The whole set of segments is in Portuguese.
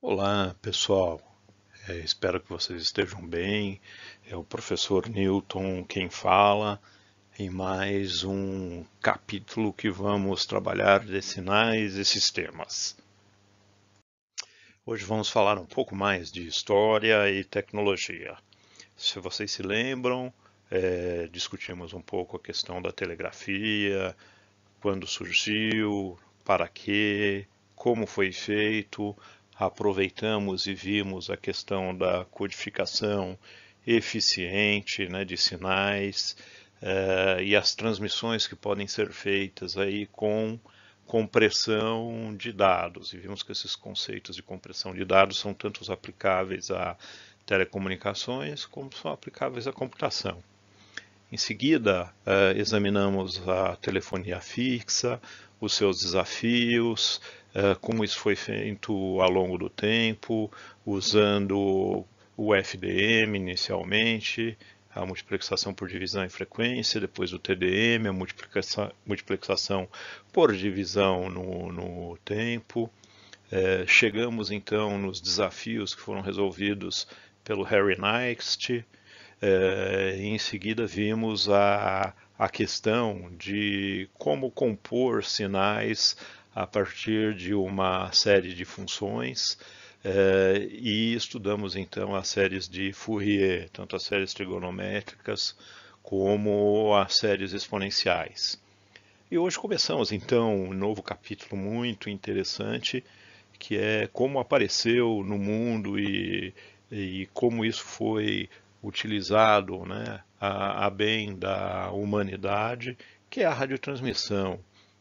Olá, pessoal. Espero que vocês estejam bem. É o professor Newton quem fala em mais um capítulo que vamos trabalhar de sinais e sistemas. Hoje vamos falar um pouco mais de história e tecnologia. Se vocês se lembram, discutimos um pouco a questão da telegrafia, quando surgiu, para quê, como foi feito. Aproveitamos e vimos a questão da codificação eficiente, né, de sinais e as transmissões que podem ser feitas aí com compressão de dados. E vimos que esses conceitos de compressão de dados são tanto aplicáveis a telecomunicações como são aplicáveis à computação. Em seguida, examinamos a telefonia fixa, os seus desafios, como isso foi feito ao longo do tempo, usando o FDM inicialmente, a multiplexação por divisão e frequência, depois o TDM, a multiplexação por divisão no tempo. Chegamos então nos desafios que foram resolvidos pelo Harry Next. Em seguida, vimos a questão de como compor sinais a partir de uma série de funções e estudamos então as séries de Fourier, tanto as séries trigonométricas como as séries exponenciais. E hoje começamos então um novo capítulo muito interessante, que é como apareceu no mundo e como isso foi utilizado, né, a bem da humanidade, que é a radiotransmissão,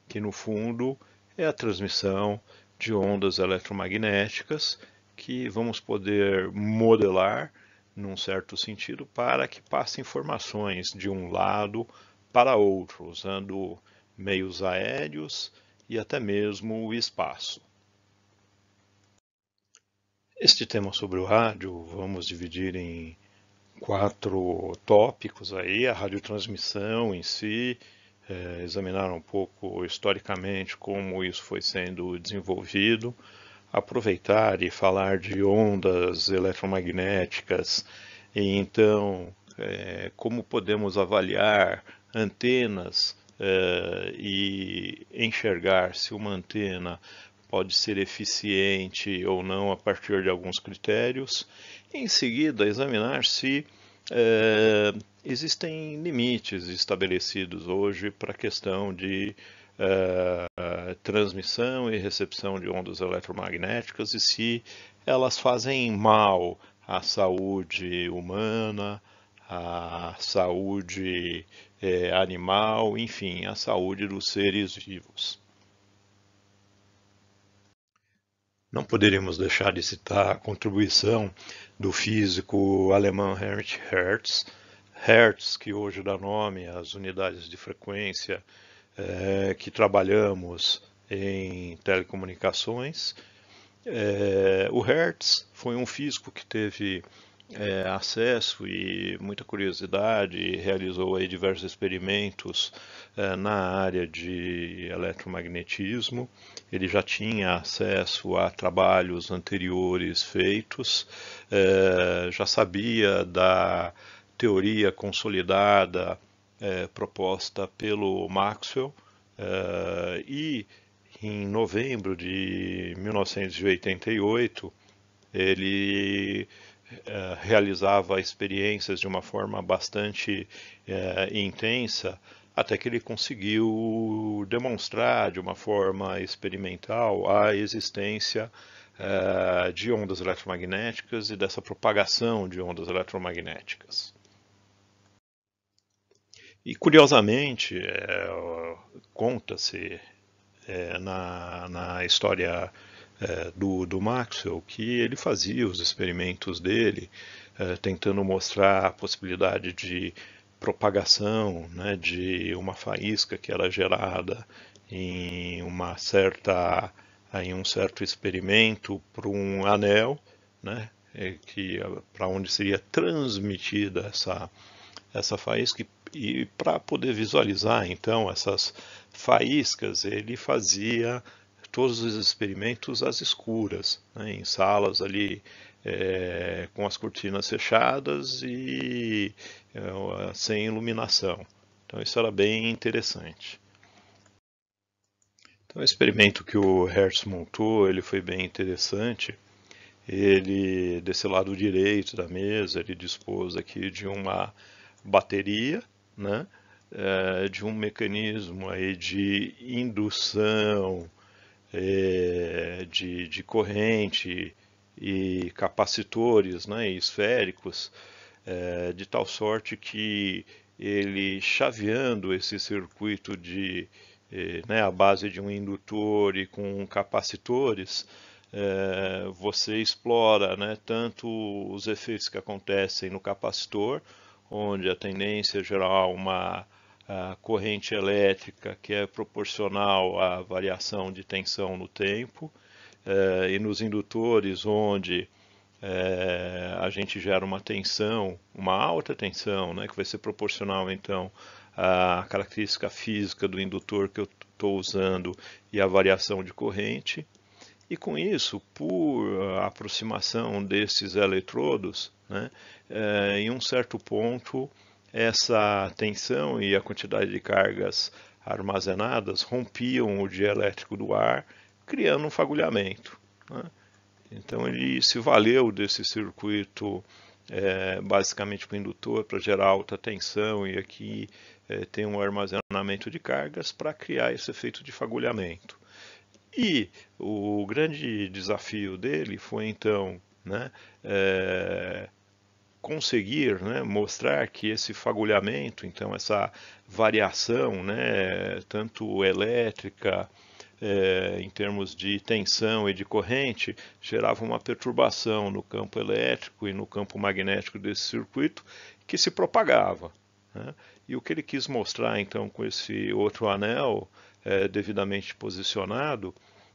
que no fundo é a transmissão de ondas eletromagnéticas que vamos poder modelar num certo sentido para que passe informações de um lado para outro, usando meios aéreos e até mesmo o espaço. Este tema sobre o rádio vamos dividir em 4 tópicos aí: a radiotransmissão em si, examinar um pouco historicamente como isso foi sendo desenvolvido, aproveitar e falar de ondas eletromagnéticas e então como podemos avaliar antenas e enxergar se uma antena pode ser eficiente ou não a partir de alguns critérios. Em seguida, examinar se existem limites estabelecidos hoje para a questão de transmissão e recepção de ondas eletromagnéticas e se elas fazem mal à saúde humana, à saúde animal, enfim, à saúde dos seres vivos. Não poderíamos deixar de citar a contribuição do físico alemão Heinrich Hertz, Hertz, que hoje dá nome às unidades de frequência que trabalhamos em telecomunicações. O Hertz foi um físico que teve acesso e muita curiosidade e realizou aí diversos experimentos na área de eletromagnetismo. Ele já tinha acesso a trabalhos anteriores feitos, já sabia da teoria consolidada proposta pelo Maxwell e em novembro de 1988 ele realizava experiências de uma forma bastante intensa, até que ele conseguiu demonstrar de uma forma experimental a existência de ondas eletromagnéticas e dessa propagação de ondas eletromagnéticas. E curiosamente, conta-se na história do Maxwell que ele fazia os experimentos dele, tentando mostrar a possibilidade de propagação, né, de uma faísca que era gerada em em um certo experimento por um anel, né, para onde seria transmitida essa faísca, e para poder visualizar então essas faíscas ele fazia todos os experimentos às escuras, né, em salas ali com as cortinas fechadas e sem iluminação. Então isso era bem interessante. Então o experimento que o Hertz montou, ele foi bem interessante. Ele, desse lado direito da mesa, ele dispôs aqui de uma bateria, né, de um mecanismo aí de indução de corrente e capacitores, né, esféricos, de tal sorte que ele chaveando esse circuito né, à base de um indutor e com capacitores, você explora, né, tanto os efeitos que acontecem no capacitor, onde a tendência é gerar uma corrente elétrica que é proporcional à variação de tensão no tempo, e nos indutores, onde a gente gera uma tensão, uma alta tensão, né, que vai ser proporcional então à característica física do indutor que eu estou usando e à variação de corrente. E com isso, por aproximação desses eletrodos, né, em um certo ponto, essa tensão e a quantidade de cargas armazenadas rompiam o dielétrico do ar, criando um fagulhamento, né? Então ele se valeu desse circuito basicamente para o indutor, para gerar alta tensão, e aqui tem um armazenamento de cargas para criar esse efeito de fagulhamento. E o grande desafio dele foi então, né, conseguir, né, mostrar que esse fagulhamento, então essa variação, né, tanto elétrica, em termos de tensão e de corrente, gerava uma perturbação no campo elétrico e no campo magnético desse circuito que se propagava, né? E o que ele quis mostrar então com esse outro anel devidamente posicionado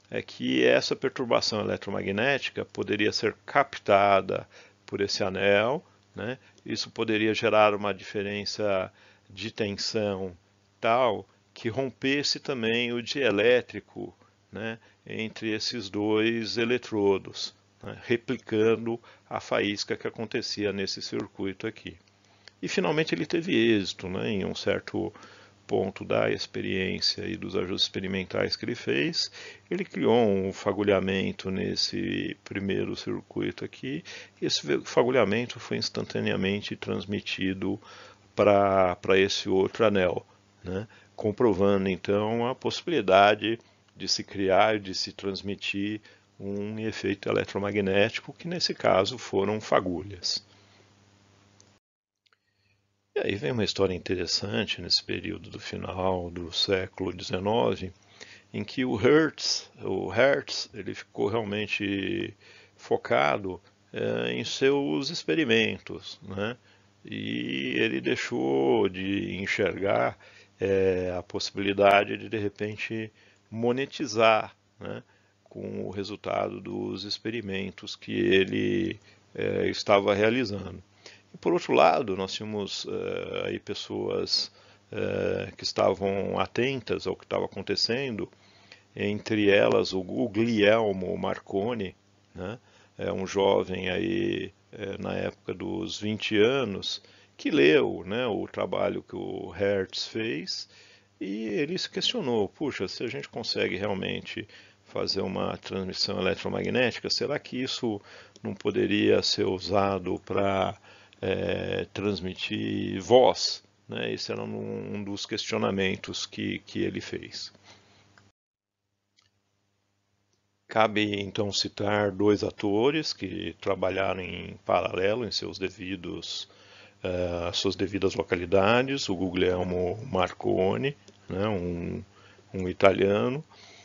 é que essa perturbação eletromagnética poderia ser captada por esse anel, né? Isso poderia gerar uma diferença de tensão tal que rompesse também o dielétrico, né, entre esses dois eletrodos, né, replicando a faísca que acontecia nesse circuito aqui. E finalmente ele teve êxito, né, em um certo ponto da experiência e dos ajustes experimentais que ele fez, ele criou um fagulhamento nesse primeiro circuito aqui, e esse fagulhamento foi instantaneamente transmitido para esse outro anel, né? Comprovando então a possibilidade de se criar e de se transmitir um efeito eletromagnético, que nesse caso foram fagulhas. E aí vem uma história interessante nesse período do final do século XIX, em que o Hertz ele ficou realmente focado em seus experimentos, né? E ele deixou de enxergar a possibilidade de repente monetizar, né, com o resultado dos experimentos que ele estava realizando. E por outro lado, nós tínhamos aí pessoas que estavam atentas ao que estava acontecendo, entre elas o Guglielmo Marconi, né, um jovem aí na época dos 20 anos, que leu, né, o trabalho que o Hertz fez, e ele se questionou, puxa, se a gente consegue realmente fazer uma transmissão eletromagnética, será que isso não poderia ser usado para transmitir voz? Né? Esse era um dos questionamentos que ele fez. Cabe então citar dois atores que trabalharam em paralelo em suas devidas localidades, o Guglielmo Marconi, né, um italiano,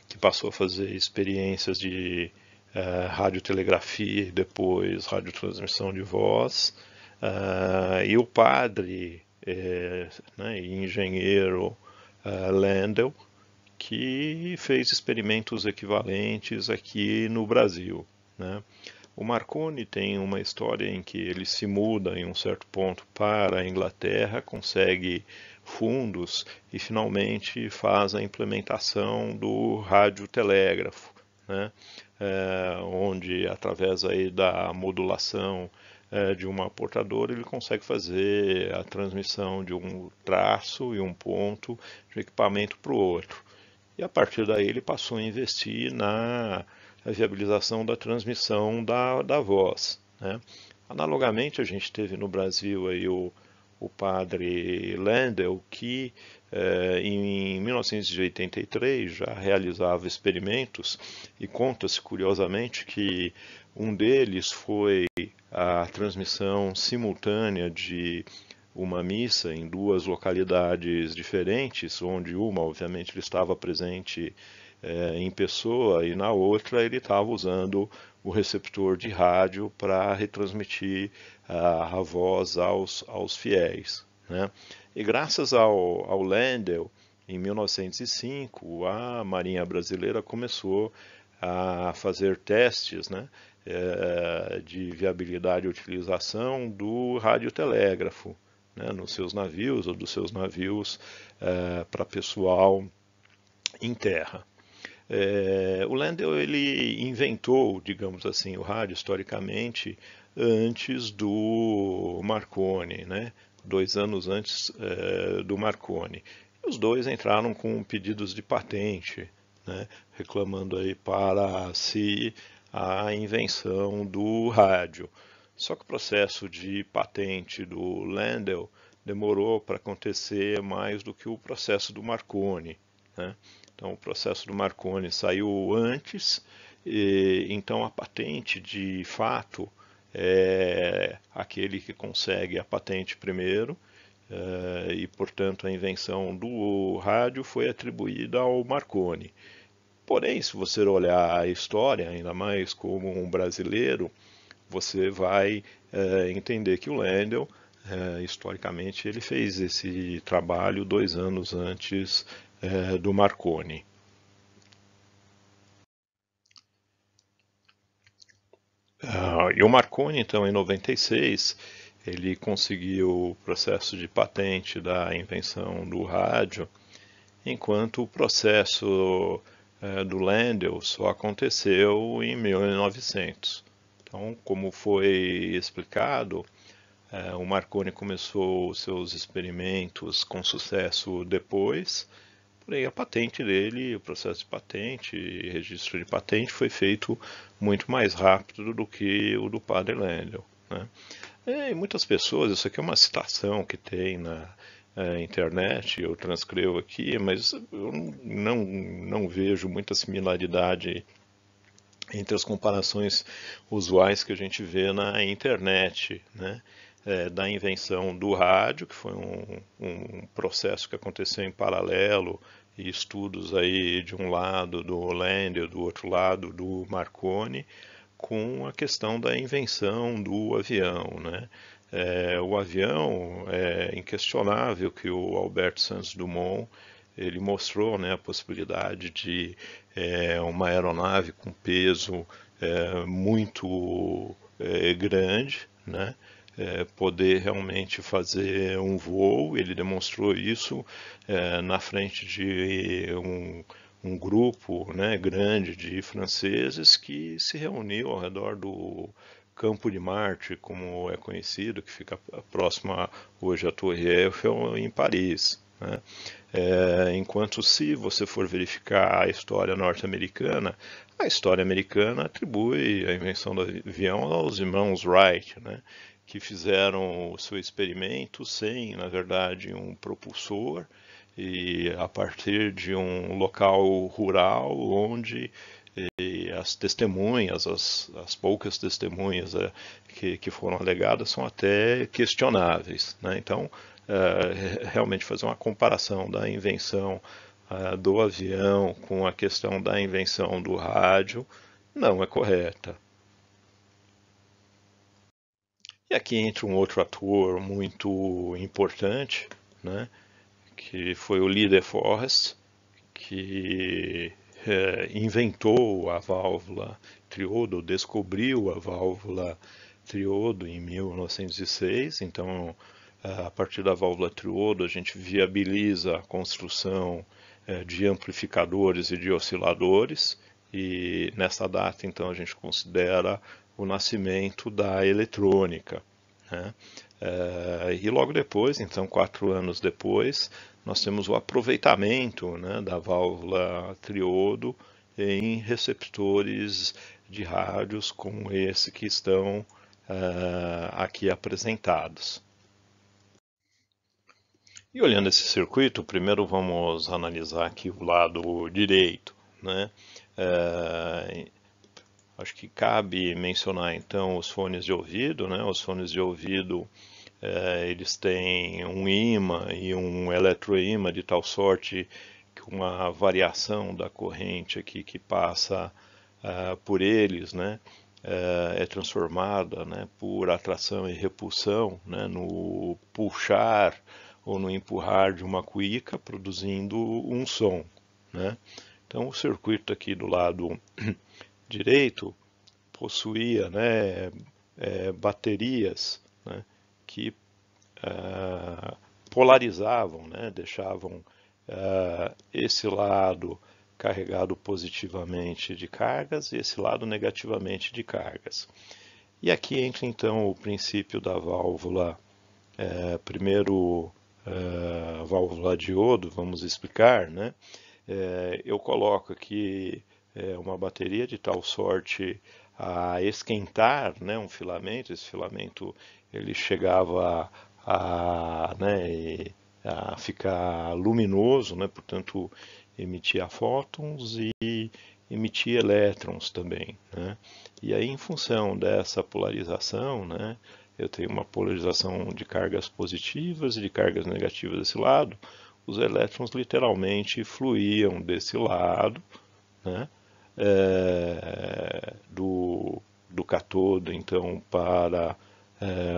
que passou a fazer experiências de radiotelegrafia e depois radiotransmissão de voz, e o padre né, e engenheiro Landel, que fez experimentos equivalentes aqui no Brasil, né? O Marconi tem uma história em que ele se muda em um certo ponto para a Inglaterra, consegue fundos e finalmente faz a implementação do radiotelégrafo, né? Onde através aí da modulação de uma portadora ele consegue fazer a transmissão de um traço e um ponto de um equipamento para o outro. E a partir daí ele passou a investir na viabilização da transmissão da voz, né? Analogamente, a gente teve no Brasil aí o padre Landel, que em 1983 já realizava experimentos, e conta-se curiosamente que um deles foi a transmissão simultânea de uma missa em duas localidades diferentes, onde uma, obviamente, ele estava presente em pessoa e na outra ele estava usando o receptor de rádio para retransmitir a voz aos fiéis, né? E graças ao Landel, em 1905, a Marinha Brasileira começou a fazer testes, né, de viabilidade e utilização do radiotelégrafo, né, nos seus navios ou dos seus navios para pessoal em terra. O Landel ele inventou, digamos assim, o rádio historicamente antes do Marconi, né? 2 anos antes do Marconi. Os dois entraram com pedidos de patente, né? Reclamando aí para si a invenção do rádio. Só que o processo de patente do Landel demorou para acontecer mais do que o processo do Marconi, né? Então, o processo do Marconi saiu antes, então a patente, de fato, é aquele que consegue a patente primeiro, e, portanto, a invenção do rádio foi atribuída ao Marconi. Porém, se você olhar a história, ainda mais como um brasileiro, você vai entender que o Landel, historicamente, ele fez esse trabalho 2 anos antes do Marconi. E o Marconi, então, em 96, ele conseguiu o processo de patente da invenção do rádio, enquanto o processo do Landel só aconteceu em 1900. Então, como foi explicado, o Marconi começou seus experimentos com sucesso depois, porém a patente dele, o processo de patente e registro de patente foi feito muito mais rápido do que o do padre Landel, né? E muitas pessoas, isso aqui é uma citação que tem na internet, eu transcrevo aqui, mas eu não vejo muita similaridade entre as comparações usuais que a gente vê na internet, né? Da invenção do rádio, que foi um processo que aconteceu em paralelo, e estudos aí de um lado do Landel, do outro lado do Marconi, com a questão da invenção do avião, né? O avião é inquestionável que o Albert Santos Dumont ele mostrou, né, a possibilidade de uma aeronave com peso muito grande, né, poder realmente fazer um voo. Ele demonstrou isso na frente de um grupo, né, grande de franceses que se reuniu ao redor do Campo de Marte, como é conhecido, que fica próximo hoje à Torre Eiffel, em Paris, né? Enquanto, se você for verificar a história norte-americana, a história americana atribui a invenção do avião aos irmãos Wright, né, que fizeram o seu experimento sem, na verdade, um propulsor, e a partir de um local rural onde as testemunhas, as poucas testemunhas que foram alegadas são até questionáveis, né? Então, realmente fazer uma comparação da invenção do avião com a questão da invenção do rádio não é correta. E aqui entra um outro ator muito importante, né, que foi o Lee De Forest, que inventou a válvula triodo, descobriu a válvula triodo em 1906. Então, a partir da válvula triodo, a gente viabiliza a construção de amplificadores e de osciladores, e nessa data então a gente considera o nascimento da eletrônica, né? E logo depois, então 4 anos depois, nós temos o aproveitamento, né, da válvula triodo em receptores de rádios como esse que estão aqui apresentados. E olhando esse circuito, primeiro vamos analisar aqui o lado direito, né? Acho que cabe mencionar então os fones de ouvido, né? Os fones de ouvido eles têm um ímã e um eletroímã de tal sorte que uma variação da corrente aqui que passa por eles, né, é transformada, né, por atração e repulsão, né, no puxar ou no empurrar de uma cuíca, produzindo um som, né? Então o circuito aqui do lado direito possuía, né, baterias, né, que polarizavam, né, deixavam esse lado carregado positivamente de cargas e esse lado negativamente de cargas. E aqui entra então o princípio da válvula, primeiro a válvula diodo, vamos explicar, né? Eu coloco aqui uma bateria de tal sorte a esquentar, né, um filamento. Esse filamento ele chegava né, a ficar luminoso, né, portanto emitia fótons e emitia elétrons também, né? E aí, em função dessa polarização, né, eu tenho uma polarização de cargas positivas e de cargas negativas desse lado. Os elétrons literalmente fluíam desse lado, né, do catodo então para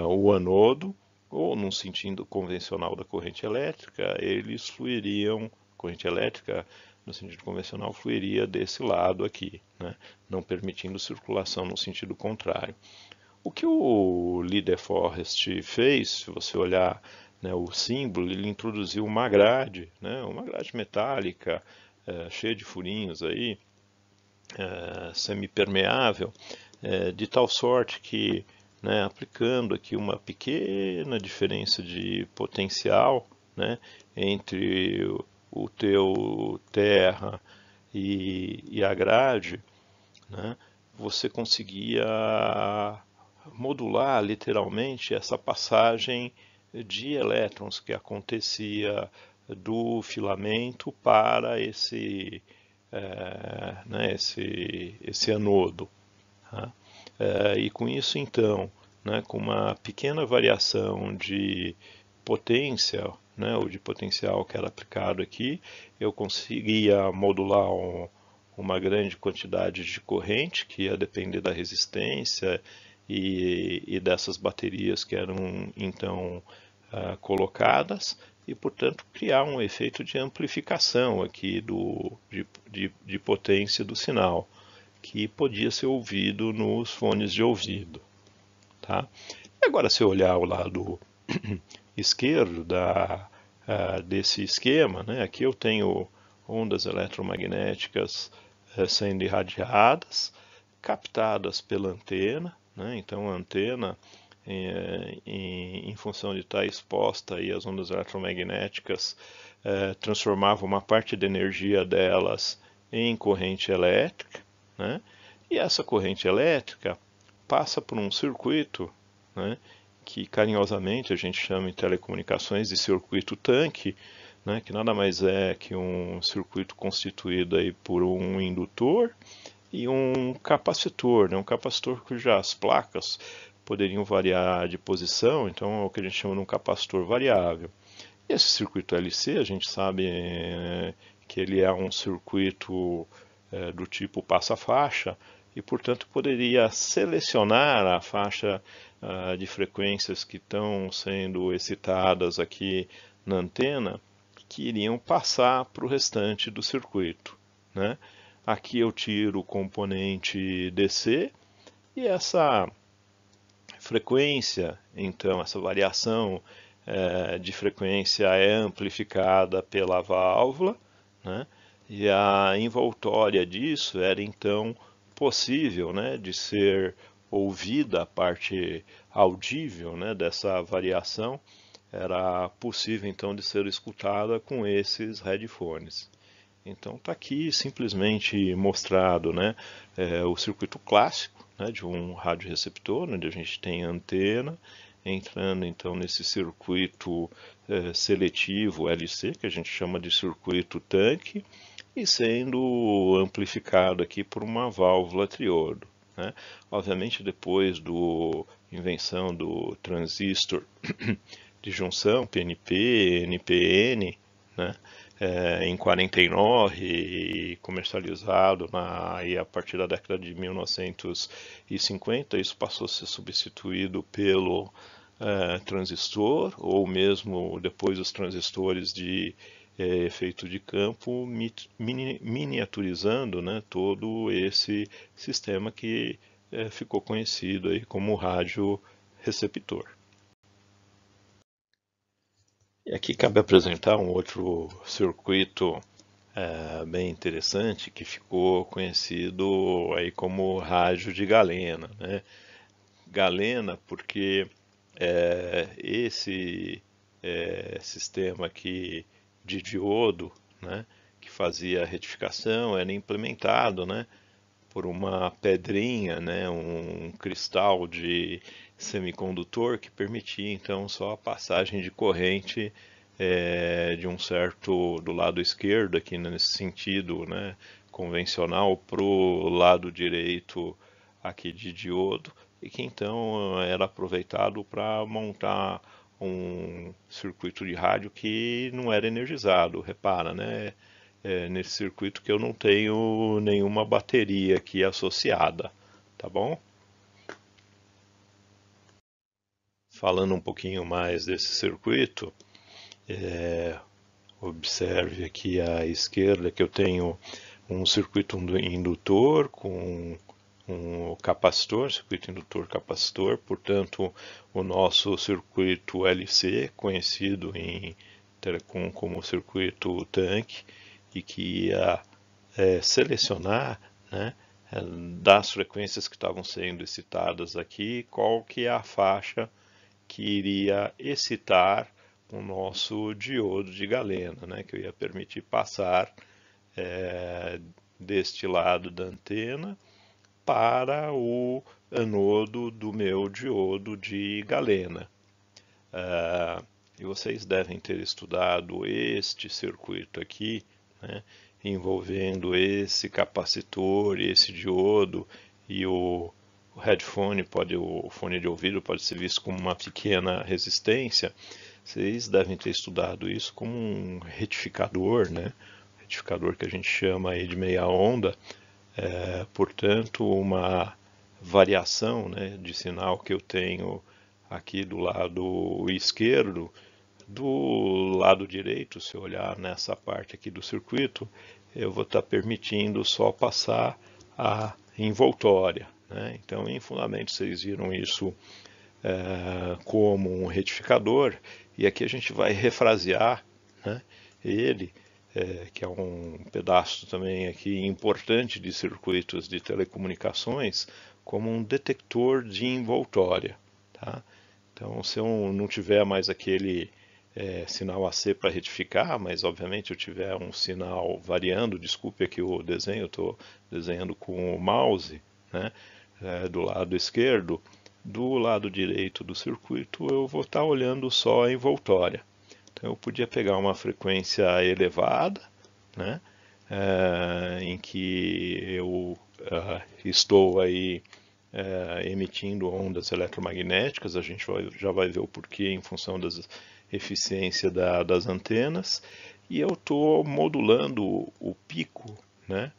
o anodo, ou num sentido convencional da corrente elétrica, eles fluiriam, corrente elétrica no sentido convencional fluiria desse lado aqui, né, não permitindo circulação no sentido contrário. O que o Lee De Forest fez, se você olhar, né, o símbolo, ele introduziu uma grade, né, uma grade metálica, cheia de furinhos aí, semipermeável, de tal sorte que, né, aplicando aqui uma pequena diferença de potencial, né, entre o teu terra e a grade, né, você conseguia modular literalmente essa passagem de elétrons que acontecia do filamento para né, esse anodo. Tá? E com isso, então, né, com uma pequena variação de potência, né, ou de potencial que era aplicado aqui, eu conseguia modular uma grande quantidade de corrente, que ia depender da resistência e dessas baterias que eram então colocadas, e portanto criar um efeito de amplificação aqui de potência do sinal, que podia ser ouvido nos fones de ouvido. Tá? E agora, se eu olhar o lado esquerdo desse esquema, né, aqui eu tenho ondas eletromagnéticas sendo irradiadas, captadas pela antena, né, então a antena, em função de estar exposta aí às ondas eletromagnéticas, transformava uma parte da energia delas em corrente elétrica, né, e essa corrente elétrica passa por um circuito, né, que carinhosamente a gente chama em telecomunicações de circuito tanque, né, que nada mais é que um circuito constituído aí por um indutor e um capacitor, né, um capacitor cujas placas poderiam variar de posição, então é o que a gente chama de um capacitor variável. E esse circuito LC, a gente sabe que ele é um circuito do tipo passa-faixa, e portanto poderia selecionar a faixa de frequências que estão sendo excitadas aqui na antena, que iriam passar para o restante do circuito, né? Aqui eu tiro o componente DC e essa frequência, então essa variação de frequência é amplificada pela válvula, né? E a envoltória disso era então possível, né, de ser ouvida, a parte audível, né, dessa variação, era possível então de ser escutada com esses headphones. Então está aqui simplesmente mostrado, né, o circuito clássico, né, de um radioreceptor, onde a gente tem antena, entrando então nesse circuito seletivo LC, que a gente chama de circuito tanque, e sendo amplificado aqui por uma válvula triodo, né? Obviamente depois da invenção do transistor de junção, PNP, NPN, né? Em 49 e comercializado aí a partir da década de 1950, isso passou a ser substituído pelo transistor, ou mesmo depois os transistores de efeito de campo, miniaturizando, né, todo esse sistema que ficou conhecido aí como rádio receptor. E aqui cabe apresentar um outro circuito bem interessante que ficou conhecido aí como rádio de galena, né? Galena porque esse sistema aqui de diodo, né, que fazia a retificação, era implementado, né, por uma pedrinha, né, um cristal de semicondutor que permitia então só a passagem de corrente de um certo do lado esquerdo aqui nesse sentido, né, convencional para o lado direito aqui de diodo e que então era aproveitado para montar um circuito de rádio que não era energizado. Repara, né? Nesse circuito que eu não tenho nenhuma bateria aqui associada, tá bom? Falando um pouquinho mais desse circuito, observe aqui à esquerda que eu tenho um circuito indutor com um capacitor, circuito indutor capacitor, portanto o nosso circuito LC, conhecido em telecom como circuito tanque, e que ia selecionar, né, das frequências que estavam sendo excitadas aqui, qual que é a faixa que iria excitar o nosso diodo de galena, né, que eu ia permitir passar deste lado da antena para o anodo do meu diodo de galena. E vocês devem ter estudado este circuito aqui, né, envolvendo esse capacitor, esse diodo e o headphone, o fone de ouvido pode ser visto como uma pequena resistência. Vocês devem ter estudado isso como um retificador, né? Retificador que a gente chama aí de meia onda, portanto, uma variação, né, de sinal que eu tenho aqui do lado esquerdo, do lado direito, se eu olhar nessa parte aqui do circuito, eu vou estar permitindo só passar a envoltória, né? Então, em fundamento, vocês viram isso como um retificador, e aqui a gente vai refrasear, né, ele, que é um pedaço também aqui importante de circuitos de telecomunicações, como um detector de envoltória. Tá? Então, se eu não tiver mais aquele sinal AC para retificar, mas obviamente eu tiver um sinal variando, desculpe aqui o desenho, eu estou desenhando com o mouse, né, do lado esquerdo, do lado direito do circuito eu vou estar olhando só a envoltória. Então eu podia pegar uma frequência elevada, né, em que eu estou aí emitindo ondas eletromagnéticas, a gente já vai ver o porquê em função da eficiência das antenas, e eu estou modulando o pico, né,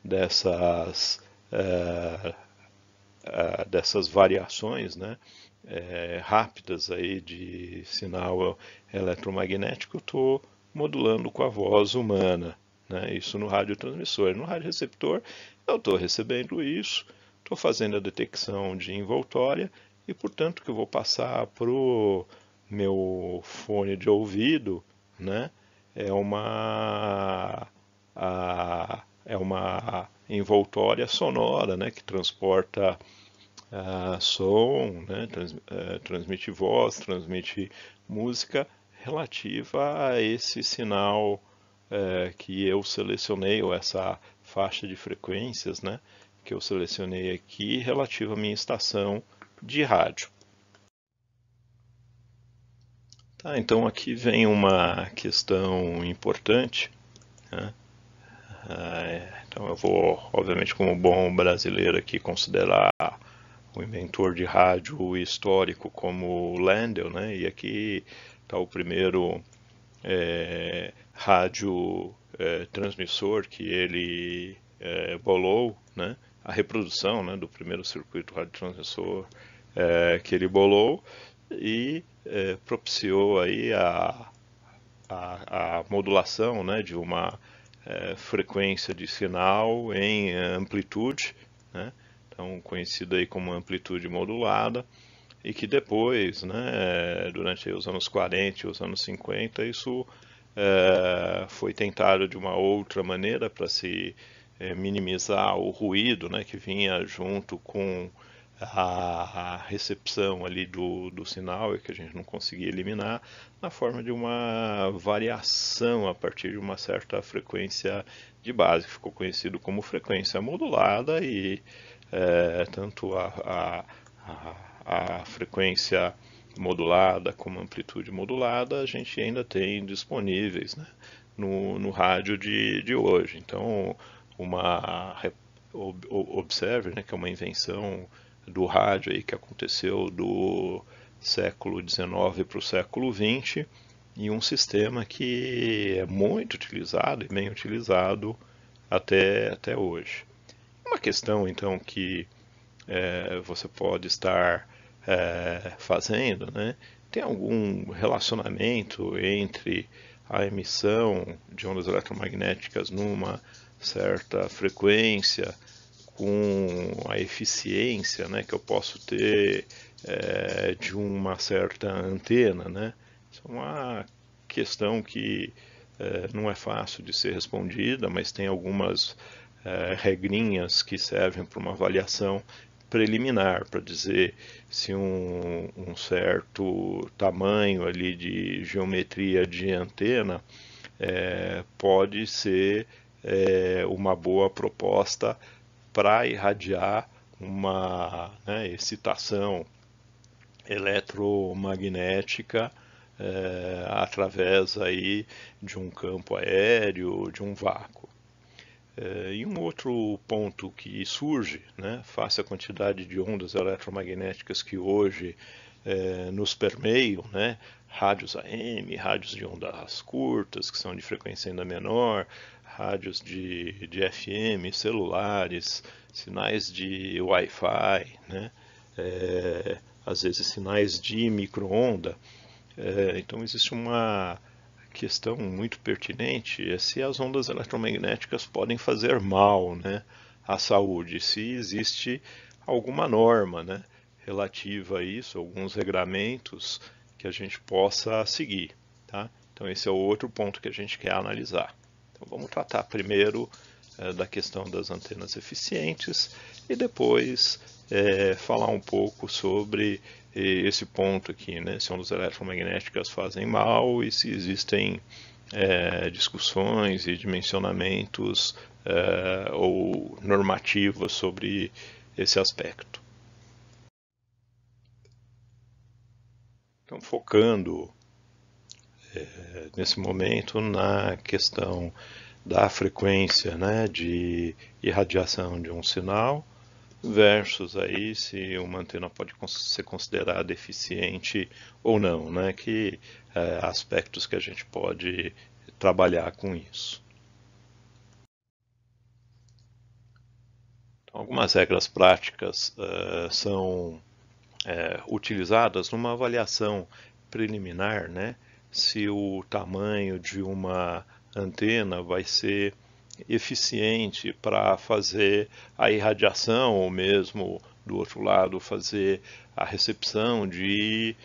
dessas, dessas variações, né, rápidas aí de sinal eletromagnético, eu estou modulando com a voz humana, né, isso no radiotransmissor. No radioreceptor eu estou recebendo isso, estou fazendo a detecção de envoltória e, portanto, que eu vou passar para o meu fone de ouvido, né, é uma é uma envoltória sonora, né, que transporta som, né, transmite voz, transmite música relativa a esse sinal que eu selecionei, ou essa faixa de frequências, né, que eu selecionei aqui relativa à minha estação de rádio. Tá, então aqui vem uma questão importante, né? Então eu vou, obviamente, como bom brasileiro aqui, considerar o inventor de rádio histórico como Landel, né? E aqui está o primeiro rádio transmissor que ele bolou, né? A reprodução, né, do primeiro circuito radiotransmissor que ele bolou e propiciou aí a modulação, né, de uma frequência de sinal em amplitude, né, então conhecida aí como amplitude modulada, e que depois, né, durante os anos 40 e os anos 50, isso foi tentado de uma outra maneira para se minimizar o ruído, né, que vinha junto com a recepção ali do sinal e que a gente não conseguia eliminar, na forma de uma variação a partir de uma certa frequência de base, que ficou conhecido como frequência modulada, e tanto a frequência modulada como amplitude modulada a gente ainda tem disponíveis, né, no rádio de hoje. Então, uma Observer, né, que é uma invenção do rádio aí que aconteceu do século XIX para o século XX, e um sistema que é muito utilizado e bem utilizado até hoje. Uma questão, então, que você pode estar fazendo, né? Tem algum relacionamento entre a emissão de ondas eletromagnéticas numa certa frequência com a eficiência, né, que eu posso ter de uma certa antena, né? Isso é uma questão que não é fácil de ser respondida, mas tem algumas regrinhas que servem para uma avaliação preliminar, para dizer se um certo tamanho ali de geometria de antena pode ser uma boa proposta para irradiar uma, né, excitação eletromagnética através aí de um campo aéreo, de um vácuo. E um outro ponto que surge, né, face à quantidade de ondas eletromagnéticas que hoje nos permeiam, né, rádios AM, rádios de ondas curtas, que são de frequência ainda menor, rádios de FM, celulares, sinais de Wi-Fi, né, às vezes sinais de micro-onda. Então existe uma questão muito pertinente, é se as ondas eletromagnéticas podem fazer mal, né, à saúde, se existe alguma norma, né, relativa a isso, alguns regramentos que a gente possa seguir. Tá? Então esse é o outro ponto que a gente quer analisar. Então vamos tratar primeiro da questão das antenas eficientes e depois falar um pouco sobre esse ponto aqui, né? Se ondas eletromagnéticas fazem mal e se existem discussões e dimensionamentos ou normativas sobre esse aspecto. Então, focando nesse momento na questão da frequência, né, de irradiação de um sinal versus aí se uma antena pode ser considerada eficiente ou não, né, que aspectos que a gente pode trabalhar com isso. Então, algumas regras práticas são utilizadas numa avaliação preliminar, né, se o tamanho de uma antena vai ser eficiente para fazer a irradiação ou mesmo do outro lado fazer a recepção de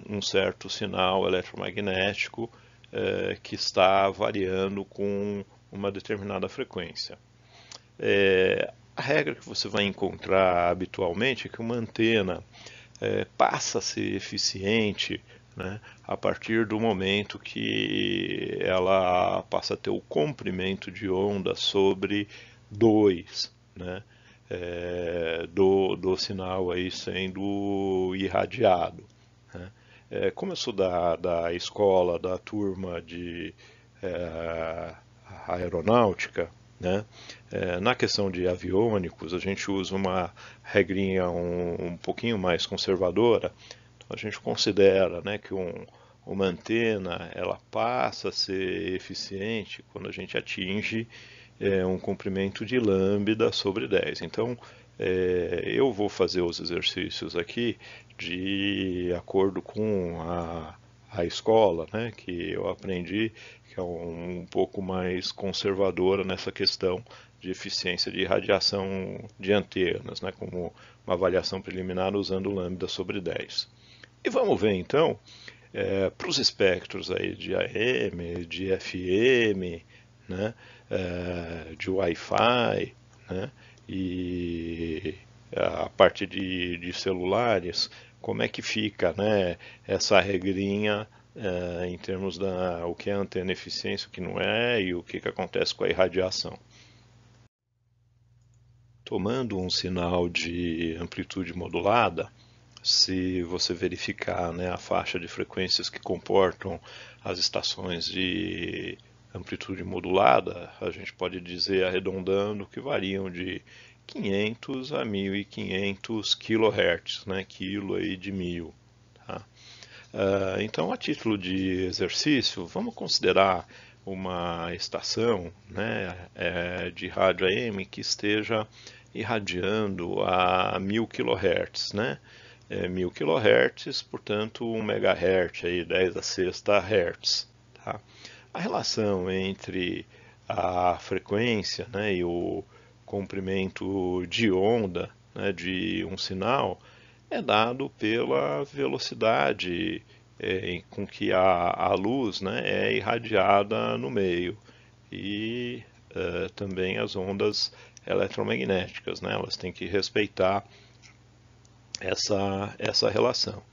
um certo sinal eletromagnético que está variando com uma determinada frequência. A regra que você vai encontrar habitualmente é que uma antena passa a ser eficiente, né, a partir do momento que ela passa a ter o comprimento de onda sobre 2, né, do sinal aí sendo irradiado. Né. Como eu sou da escola, da turma de aeronáutica, né? Na questão de aviônicos, a gente usa uma regrinha um pouquinho mais conservadora. Então, a gente considera, né, que uma antena ela passa a ser eficiente quando a gente atinge um comprimento de lambda sobre 10. Então, eu vou fazer os exercícios aqui de acordo com a escola, né, que eu aprendi, que é um pouco mais conservadora nessa questão de eficiência de radiação de antenas, né, como uma avaliação preliminar usando lambda sobre 10. E vamos ver então, para os espectros aí de AM, de FM, né, de Wi-Fi, né, e a parte de celulares, como é que fica, né, essa regrinha em termos da o que é antena eficiência, o que não é e o que acontece com a irradiação. Tomando um sinal de amplitude modulada, se você verificar, né, a faixa de frequências que comportam as estações de amplitude modulada, a gente pode dizer, arredondando, que variam de 500 a 1500 kHz, né, quilo aí de 1000. Tá? Então, a título de exercício, vamos considerar uma estação, né, de rádio AM que esteja irradiando a 1000 kHz, né? 1000 kHz, portanto 1 MHz, aí 10 a sexta Hz. Tá? A relação entre a frequência, né, e o comprimento de onda, né, de um sinal é dado pela velocidade com que a luz, né, é irradiada no meio e também as ondas eletromagnéticas, né, elas têm que respeitar essa relação.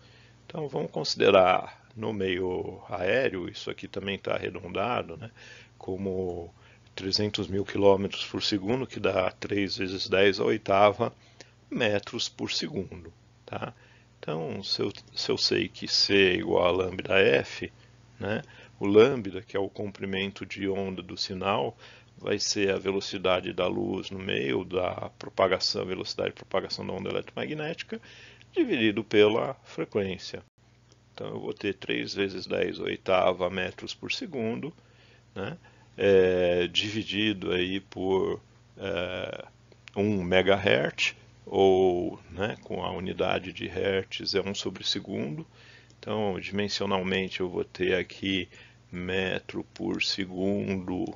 Então vamos considerar no meio aéreo, isso aqui também está arredondado, né, como 300 mil quilômetros por segundo, que dá 3 vezes 10 a oitava metros por segundo. Tá? Então, se eu sei que C é igual a lambda F, né, o lambda, que é o comprimento de onda do sinal, vai ser a velocidade da luz no meio da propagação, velocidade de propagação da onda eletromagnética, dividido pela frequência. Então eu vou ter 3 vezes 10 oitava metros por segundo, né, dividido aí por 1 MHz, ou, né, com a unidade de Hertz é 1 sobre segundo. Então, dimensionalmente, eu vou ter aqui metro por segundo,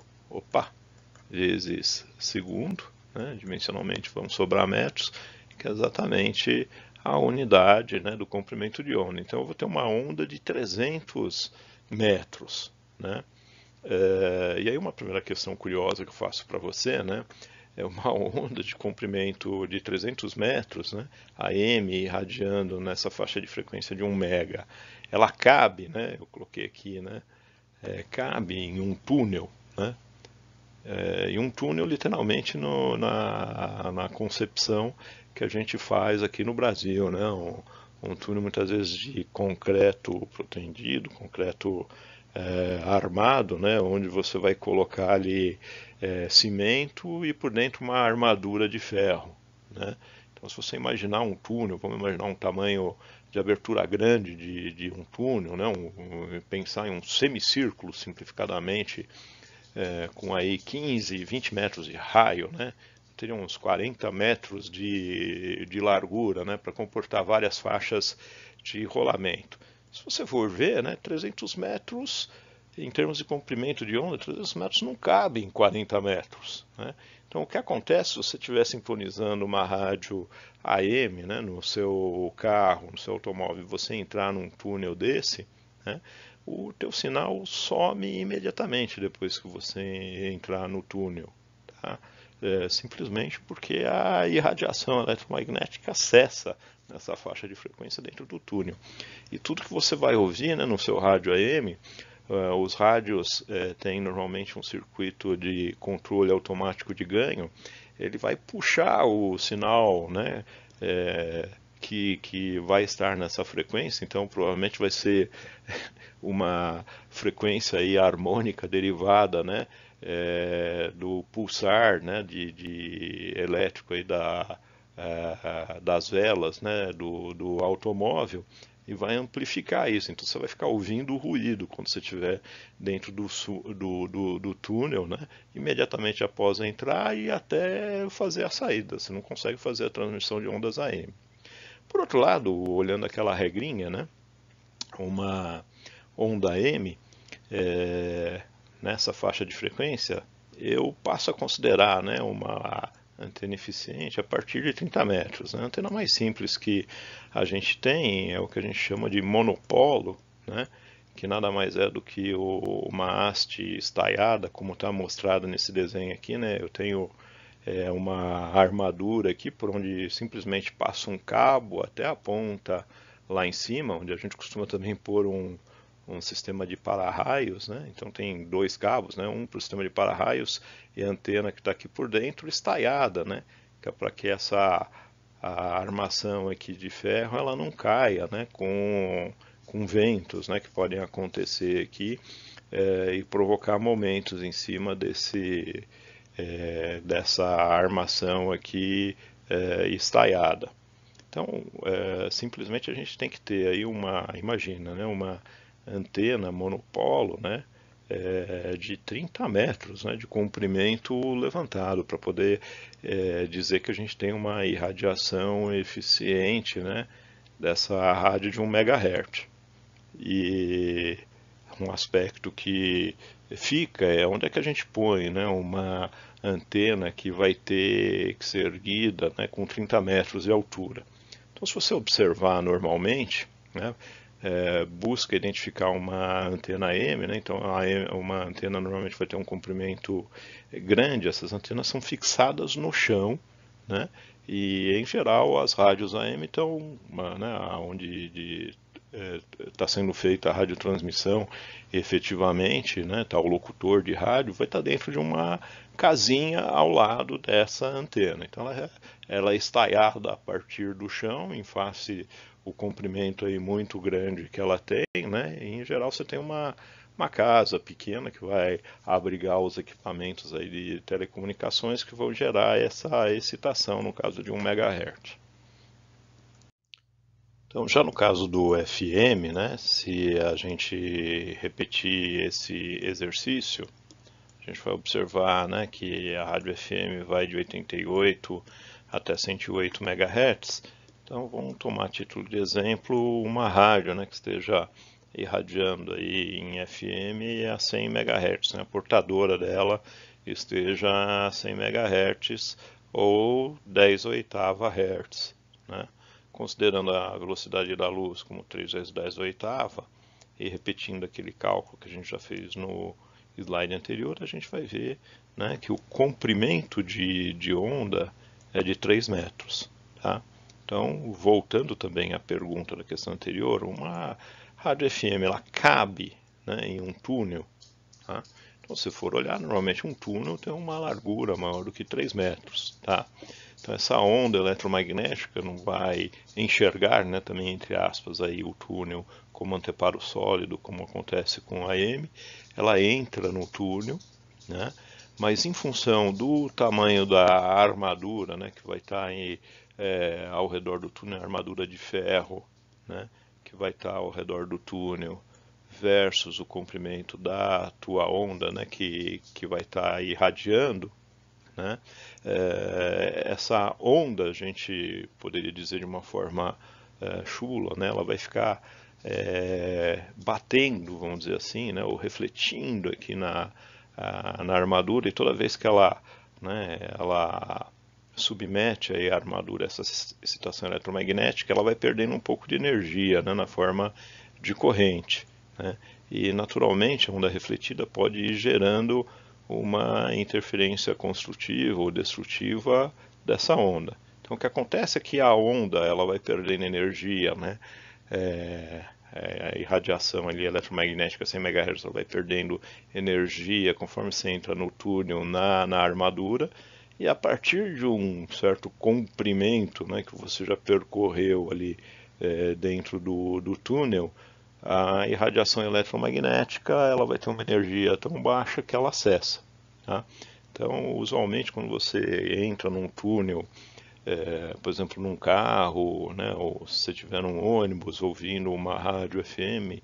vezes segundo, né, dimensionalmente vão sobrar metros, que é exatamente a unidade, né, do comprimento de onda. Então, eu vou ter uma onda de 300 metros, né? E aí uma primeira questão curiosa que eu faço para você, né, é uma onda de comprimento de 300 metros, né, AM irradiando nessa faixa de frequência de 1 mega. Ela cabe, né, eu coloquei aqui, né, cabe em um túnel, né, e um túnel literalmente na concepção que a gente faz aqui no Brasil, né, um túnel muitas vezes de concreto protendido, concreto armado, né, onde você vai colocar ali cimento e por dentro uma armadura de ferro. Né? Então, se você imaginar um túnel, vamos imaginar um tamanho de abertura grande de um túnel, né, pensar em um semicírculo, simplificadamente, com aí 15, 20 metros de raio, né, teria uns 40 metros de largura, né, para comportar várias faixas de rolamento. Se você for ver, né, 300 metros, em termos de comprimento de onda, 300 metros não cabe em 40 metros. Né? Então, o que acontece se você estiver sintonizando uma rádio AM, né, no seu carro, no seu automóvel, e você entrar num túnel desse, né, o teu sinal some imediatamente depois que você entrar no túnel, tá? Simplesmente porque a irradiação eletromagnética acessa essa faixa de frequência dentro do túnel. E tudo que você vai ouvir, né, no seu rádio AM, os rádios têm normalmente um circuito de controle automático de ganho, ele vai puxar o sinal, né, que vai estar nessa frequência, então provavelmente vai ser uma frequência aí harmônica derivada, né, do pulsar, né, de elétrico aí das velas, né, do automóvel, e vai amplificar isso. Então você vai ficar ouvindo o ruído quando você estiver dentro do túnel, né, imediatamente após entrar e até fazer a saída. Você não consegue fazer a transmissão de ondas AM. Por outro lado, olhando aquela regrinha, né, uma onda M nessa faixa de frequência, eu passo a considerar, né, uma antena eficiente a partir de 30 metros. Né? A antena mais simples que a gente tem é o que a gente chama de monopolo, né? Que nada mais é do que uma haste estaiada, como está mostrado nesse desenho aqui. Né? Eu tenho uma armadura aqui por onde simplesmente passa um cabo até a ponta lá em cima, onde a gente costuma também pôr um sistema de para-raios, né? Então tem dois cabos, né? Um para o sistema de para-raios e a antena que está aqui por dentro estaiada, né? Que é para que a armação aqui de ferro ela não caia, né? Com ventos, né? Que podem acontecer aqui e provocar momentos em cima dessa armação aqui estaiada. Então, simplesmente a gente tem que ter aí imagina, né, uma antena monopolo, né, de 30 metros, né, de comprimento levantado, para poder dizer que a gente tem uma irradiação eficiente, né, dessa rádio de 1 MHz. E um aspecto que fica é onde é que a gente põe, né, uma antena que vai ter que ser erguida, né, com 30 metros de altura. Então, se você observar normalmente, né, busca identificar uma antena M, né, então uma antena normalmente vai ter um comprimento grande, essas antenas são fixadas no chão, né, e em geral as rádios AM estão, né, onde está sendo feita a radiotransmissão efetivamente, né, está o locutor de rádio, vai estar dentro de uma casinha ao lado dessa antena. Então ela é estaiada a partir do chão, em face o comprimento aí muito grande que ela tem, né, e em geral você tem uma casa pequena que vai abrigar os equipamentos aí de telecomunicações que vão gerar essa excitação no caso de 1 MHz. Então, já no caso do FM, né, se a gente repetir esse exercício, a gente vai observar, né, que a rádio FM vai de 88 até 108 MHz. Então, vamos tomar a título de exemplo uma rádio, né, que esteja irradiando aí em FM a 100 MHz, né, a portadora dela esteja a 100 MHz ou 10 oitava Hz, né? Considerando a velocidade da luz como 3 vezes 10 oitava e repetindo aquele cálculo que a gente já fez no slide anterior, a gente vai ver, né, que o comprimento de onda é de 3 metros. Tá? Então, voltando também à pergunta da questão anterior, uma rádio FM ela cabe, né, em um túnel. Tá? Então, se for olhar, normalmente um túnel tem uma largura maior do que 3 metros. Tá? Então essa onda eletromagnética não vai enxergar, né, também entre aspas, aí, o túnel como anteparo sólido, como acontece com a AM. Ela entra no túnel, né, mas em função do tamanho da armadura, né, que vai estar aí, ao redor do túnel, a armadura de ferro, né, que vai estar ao redor do túnel, versus o comprimento da tua onda, né, que vai estar irradiando, né? Essa onda, a gente poderia dizer de uma forma chula, né? Ela vai ficar batendo, vamos dizer assim, né? Ou refletindo aqui na armadura, e toda vez que ela, né, ela submete aí a armadura a essa excitação eletromagnética, ela vai perdendo um pouco de energia, né, na forma de corrente. né? E naturalmente a onda refletida pode ir gerando uma interferência construtiva ou destrutiva dessa onda. Então o que acontece é que a onda ela vai perdendo energia, né? A irradiação ali, eletromagnética 100 MHz, ela vai perdendo energia conforme você entra no túnel na armadura, e a partir de um certo comprimento, né, que você já percorreu ali dentro do túnel, a irradiação eletromagnética ela vai ter uma energia tão baixa que ela cessa. Tá? Então, usualmente, quando você entra num túnel, por exemplo, num carro, né, ou se você estiver num ônibus ouvindo uma rádio FM,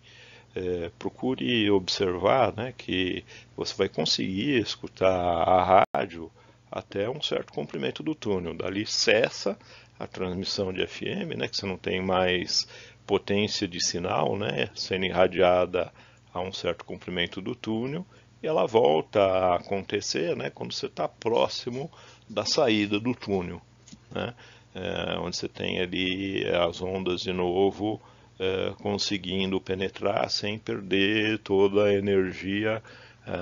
procure observar, né, que você vai conseguir escutar a rádio até um certo comprimento do túnel. Dali cessa a transmissão de FM, né, que você não tem mais potência de sinal, né, sendo irradiada a um certo comprimento do túnel, e ela volta a acontecer, né, quando você está próximo da saída do túnel, né, onde você tem ali as ondas de novo conseguindo penetrar sem perder toda a energia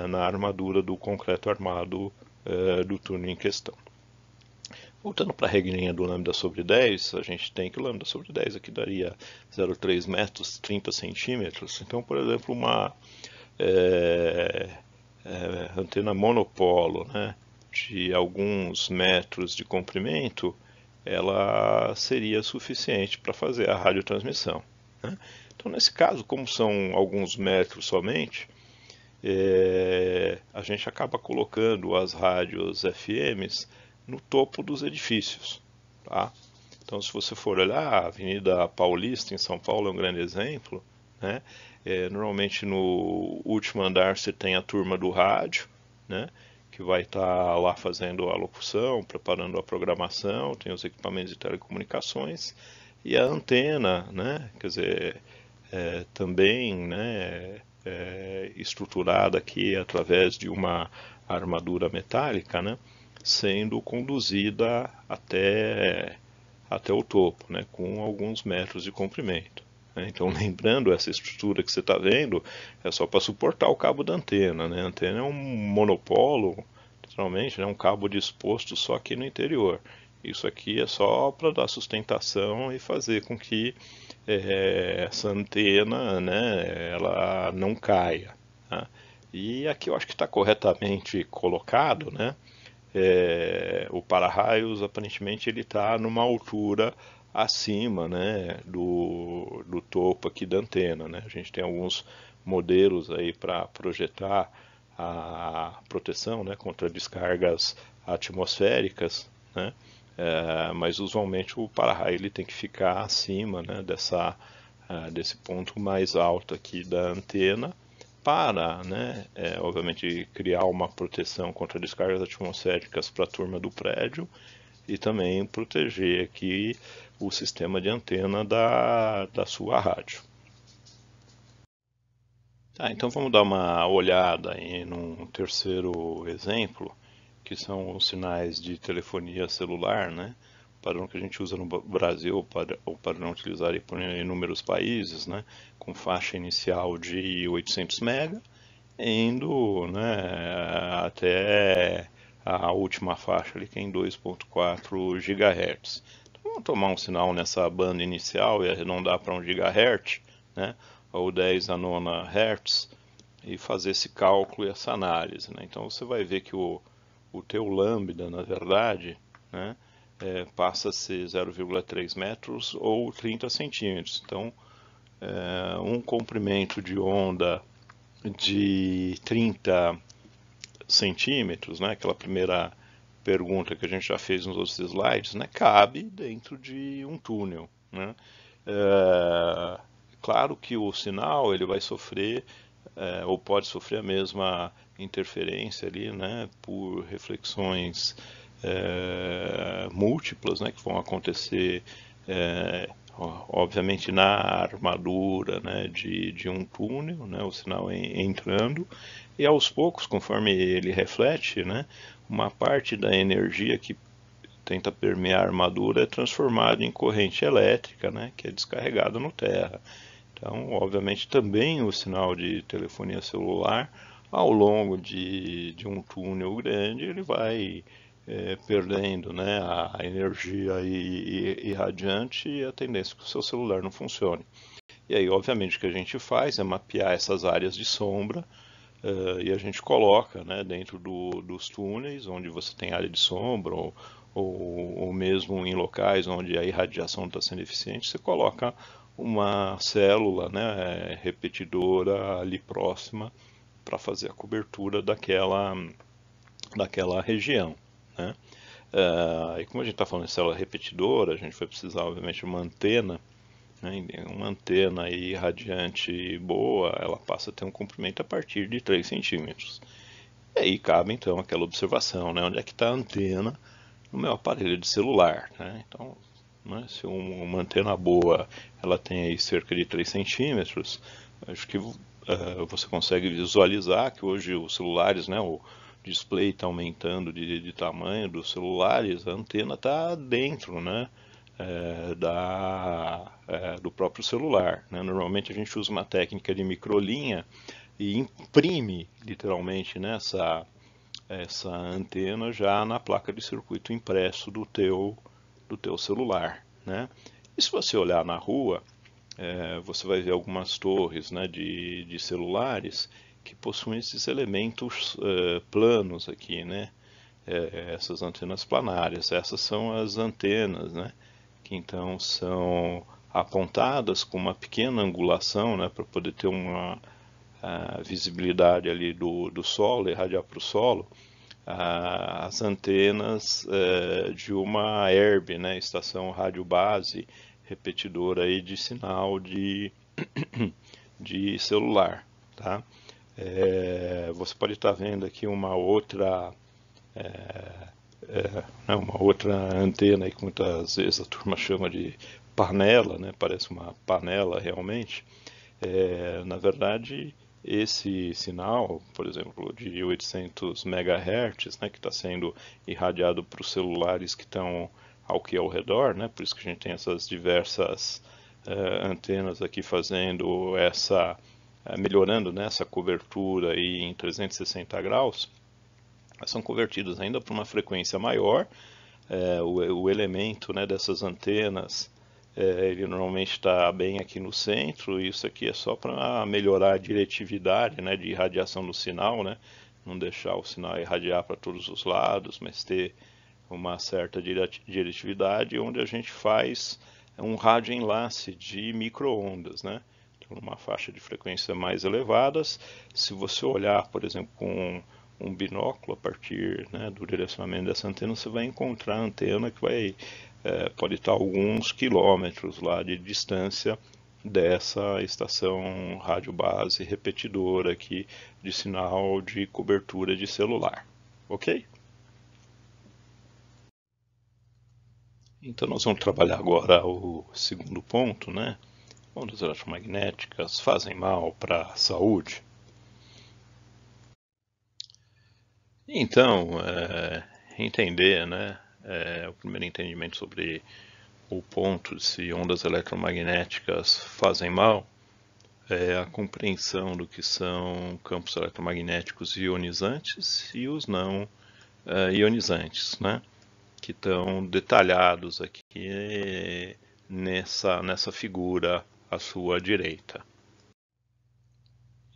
na armadura do concreto armado do túnel em questão. Voltando para a regrinha do lambda sobre 10, a gente tem que o lambda sobre 10 aqui daria 0,3 metros, 30 centímetros. Então, por exemplo, uma antena monopolo, né, de alguns metros de comprimento, ela seria suficiente para fazer a radiotransmissão, né? Então, nesse caso, como são alguns metros somente, a gente acaba colocando as rádios FMs no topo dos edifícios, tá? Então, se você for olhar, a Avenida Paulista, em São Paulo, é um grande exemplo, né? Normalmente no último andar você tem a turma do rádio, né, que vai estar lá fazendo a locução, preparando a programação, tem os equipamentos de telecomunicações, e a antena, né, quer dizer, também, né, estruturada aqui através de uma armadura metálica, né, sendo conduzida até o topo, né, com alguns metros de comprimento. Então, lembrando, essa estrutura que você está vendo é só para suportar o cabo da antena, né? A antena é um monopolo, literalmente, né? Um cabo disposto só aqui no interior. Isso aqui é só para dar sustentação e fazer com que essa antena, né, ela não caia, tá? E aqui eu acho que está corretamente colocado, né? O para-raios aparentemente ele está numa altura acima, né, do topo aqui da antena, né? A gente tem alguns modelos aí para projetar a proteção, né, contra descargas atmosféricas, né? Mas usualmente o para-raio ele tem que ficar acima, né, desse ponto mais alto aqui da antena, para, né, obviamente, criar uma proteção contra descargas atmosféricas para a turma do prédio e também proteger aqui o sistema de antena da sua rádio. Tá, então vamos dar uma olhada aí num terceiro exemplo, que são os sinais de telefonia celular, né? O padrão que a gente usa no Brasil, o padrão utilizado em inúmeros países, né? Com faixa inicial de 800 MB, indo, né, até a última faixa ali, que é em 2.4 GHz. Então, vamos tomar um sinal nessa banda inicial e arredondar para 1 GHz, né? Ou 10 a nona Hz, e fazer esse cálculo e essa análise, né? Então você vai ver que o teu lambda, na verdade, né, passa a ser 0,3 metros ou 30 centímetros. Então, um comprimento de onda de 30 centímetros, né, aquela primeira pergunta que a gente já fez nos outros slides, né, cabe dentro de um túnel, né? Claro que o sinal ele vai sofrer ou pode sofrer a mesma interferência ali, né, por reflexões múltiplas, né, que vão acontecer obviamente na armadura, né, de um túnel, né, o sinal entrando, e aos poucos, conforme ele reflete, né, uma parte da energia que tenta permear a armadura é transformada em corrente elétrica, né, que é descarregada no terra. Então, obviamente, também o sinal de telefonia celular, ao longo de um túnel grande, ele vai perdendo, né, a energia irradiante e a tendência que o seu celular não funcione. E aí, obviamente, o que a gente faz é mapear essas áreas de sombra e a gente coloca, né, dentro dos túneis, onde você tem área de sombra, ou mesmo em locais onde a irradiação está sendo eficiente, você coloca uma célula, né, repetidora ali próxima para fazer a cobertura daquela região, né? E como a gente está falando de célula repetidora, a gente vai precisar, obviamente, de uma antena, né? Uma antena aí radiante boa, ela passa a ter um comprimento a partir de 3 centímetros. E aí cabe, então, aquela observação, né? Onde é que está a antena no meu aparelho de celular, né? Então, né, se uma antena boa, ela tem aí cerca de 3 centímetros, acho que você consegue visualizar que hoje os celulares, né, o display está aumentando de tamanho dos celulares, a antena está dentro, né, do próprio celular, né? Normalmente a gente usa uma técnica de microlinha e imprime literalmente nessa essa antena já na placa de circuito impresso do teu celular, né? E se você olhar na rua, você vai ver algumas torres, né, de celulares que possuem esses elementos planos aqui, né? Essas antenas planárias. Essas são as antenas, né? Que então são apontadas com uma pequena angulação, né, para poder ter uma visibilidade ali do solo, irradiar para o solo, as antenas de uma ERB, né, estação rádio base repetidora aí de sinal de celular, tá? Você pode estar vendo aqui uma outra antena aí que muitas vezes a turma chama de panela, né? Parece uma panela realmente. Na verdade, esse sinal, por exemplo, de 800 MHz, né, que está sendo irradiado para os celulares que estão aqui ao redor, né, por isso que a gente tem essas diversas antenas aqui fazendo melhorando, né, essa cobertura aí em 360 graus, são convertidos ainda para uma frequência maior. O elemento, né, dessas antenas ele normalmente está bem aqui no centro, e isso aqui é só para melhorar a diretividade, né, de irradiação do sinal, né, não deixar o sinal irradiar para todos os lados, mas ter uma certa diretividade, onde a gente faz um radioenlace de microondas, né, então numa faixa de frequência mais elevadas. Se você olhar, por exemplo, com um binóculo a partir, né, do direcionamento dessa antena, você vai encontrar a antena que pode estar a alguns quilômetros lá de distância dessa estação rádio base repetidora aqui de sinal de cobertura de celular, ok? Então nós vamos trabalhar agora o segundo ponto, né? Ondas eletromagnéticas fazem mal para a saúde. Então, entender, né? O primeiro entendimento sobre o ponto de se ondas eletromagnéticas fazem mal é a compreensão do que são campos eletromagnéticos ionizantes e os não ionizantes, né? Que estão detalhados aqui nessa figura à sua direita.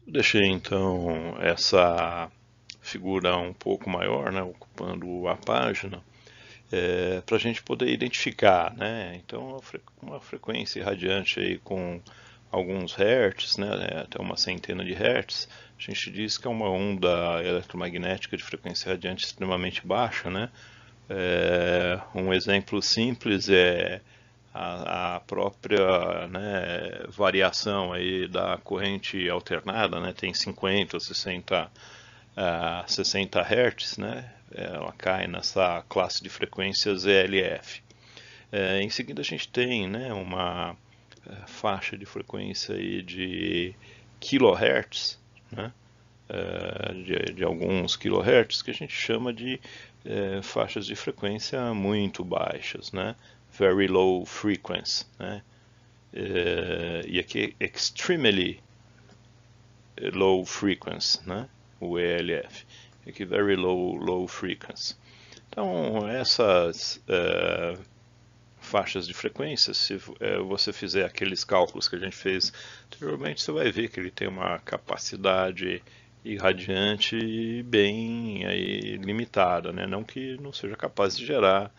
Eu deixei então essa figura um pouco maior, né, ocupando a página, para a gente poder identificar, né? Então, uma frequência irradiante aí com alguns hertz, né, até uma centena de hertz, a gente diz que é uma onda eletromagnética de frequência irradiante extremamente baixa, né? Um exemplo simples é a própria, né, variação aí da corrente alternada, né? Tem 50, 60 Hz, né? Ela cai nessa classe de frequências ELF. Em seguida a gente tem, né, uma faixa de frequência aí de kHz, né? De alguns kHz, que a gente chama de faixas de frequência muito baixas, né? Very low frequency, né? e aqui extremely low frequency, né? O ELF, aqui very low frequency. Então essas faixas de frequência, se você fizer aqueles cálculos que a gente fez anteriormente, você vai ver que ele tem uma capacidade irradiante bem aí, limitada, né? Não que não seja capaz de gerar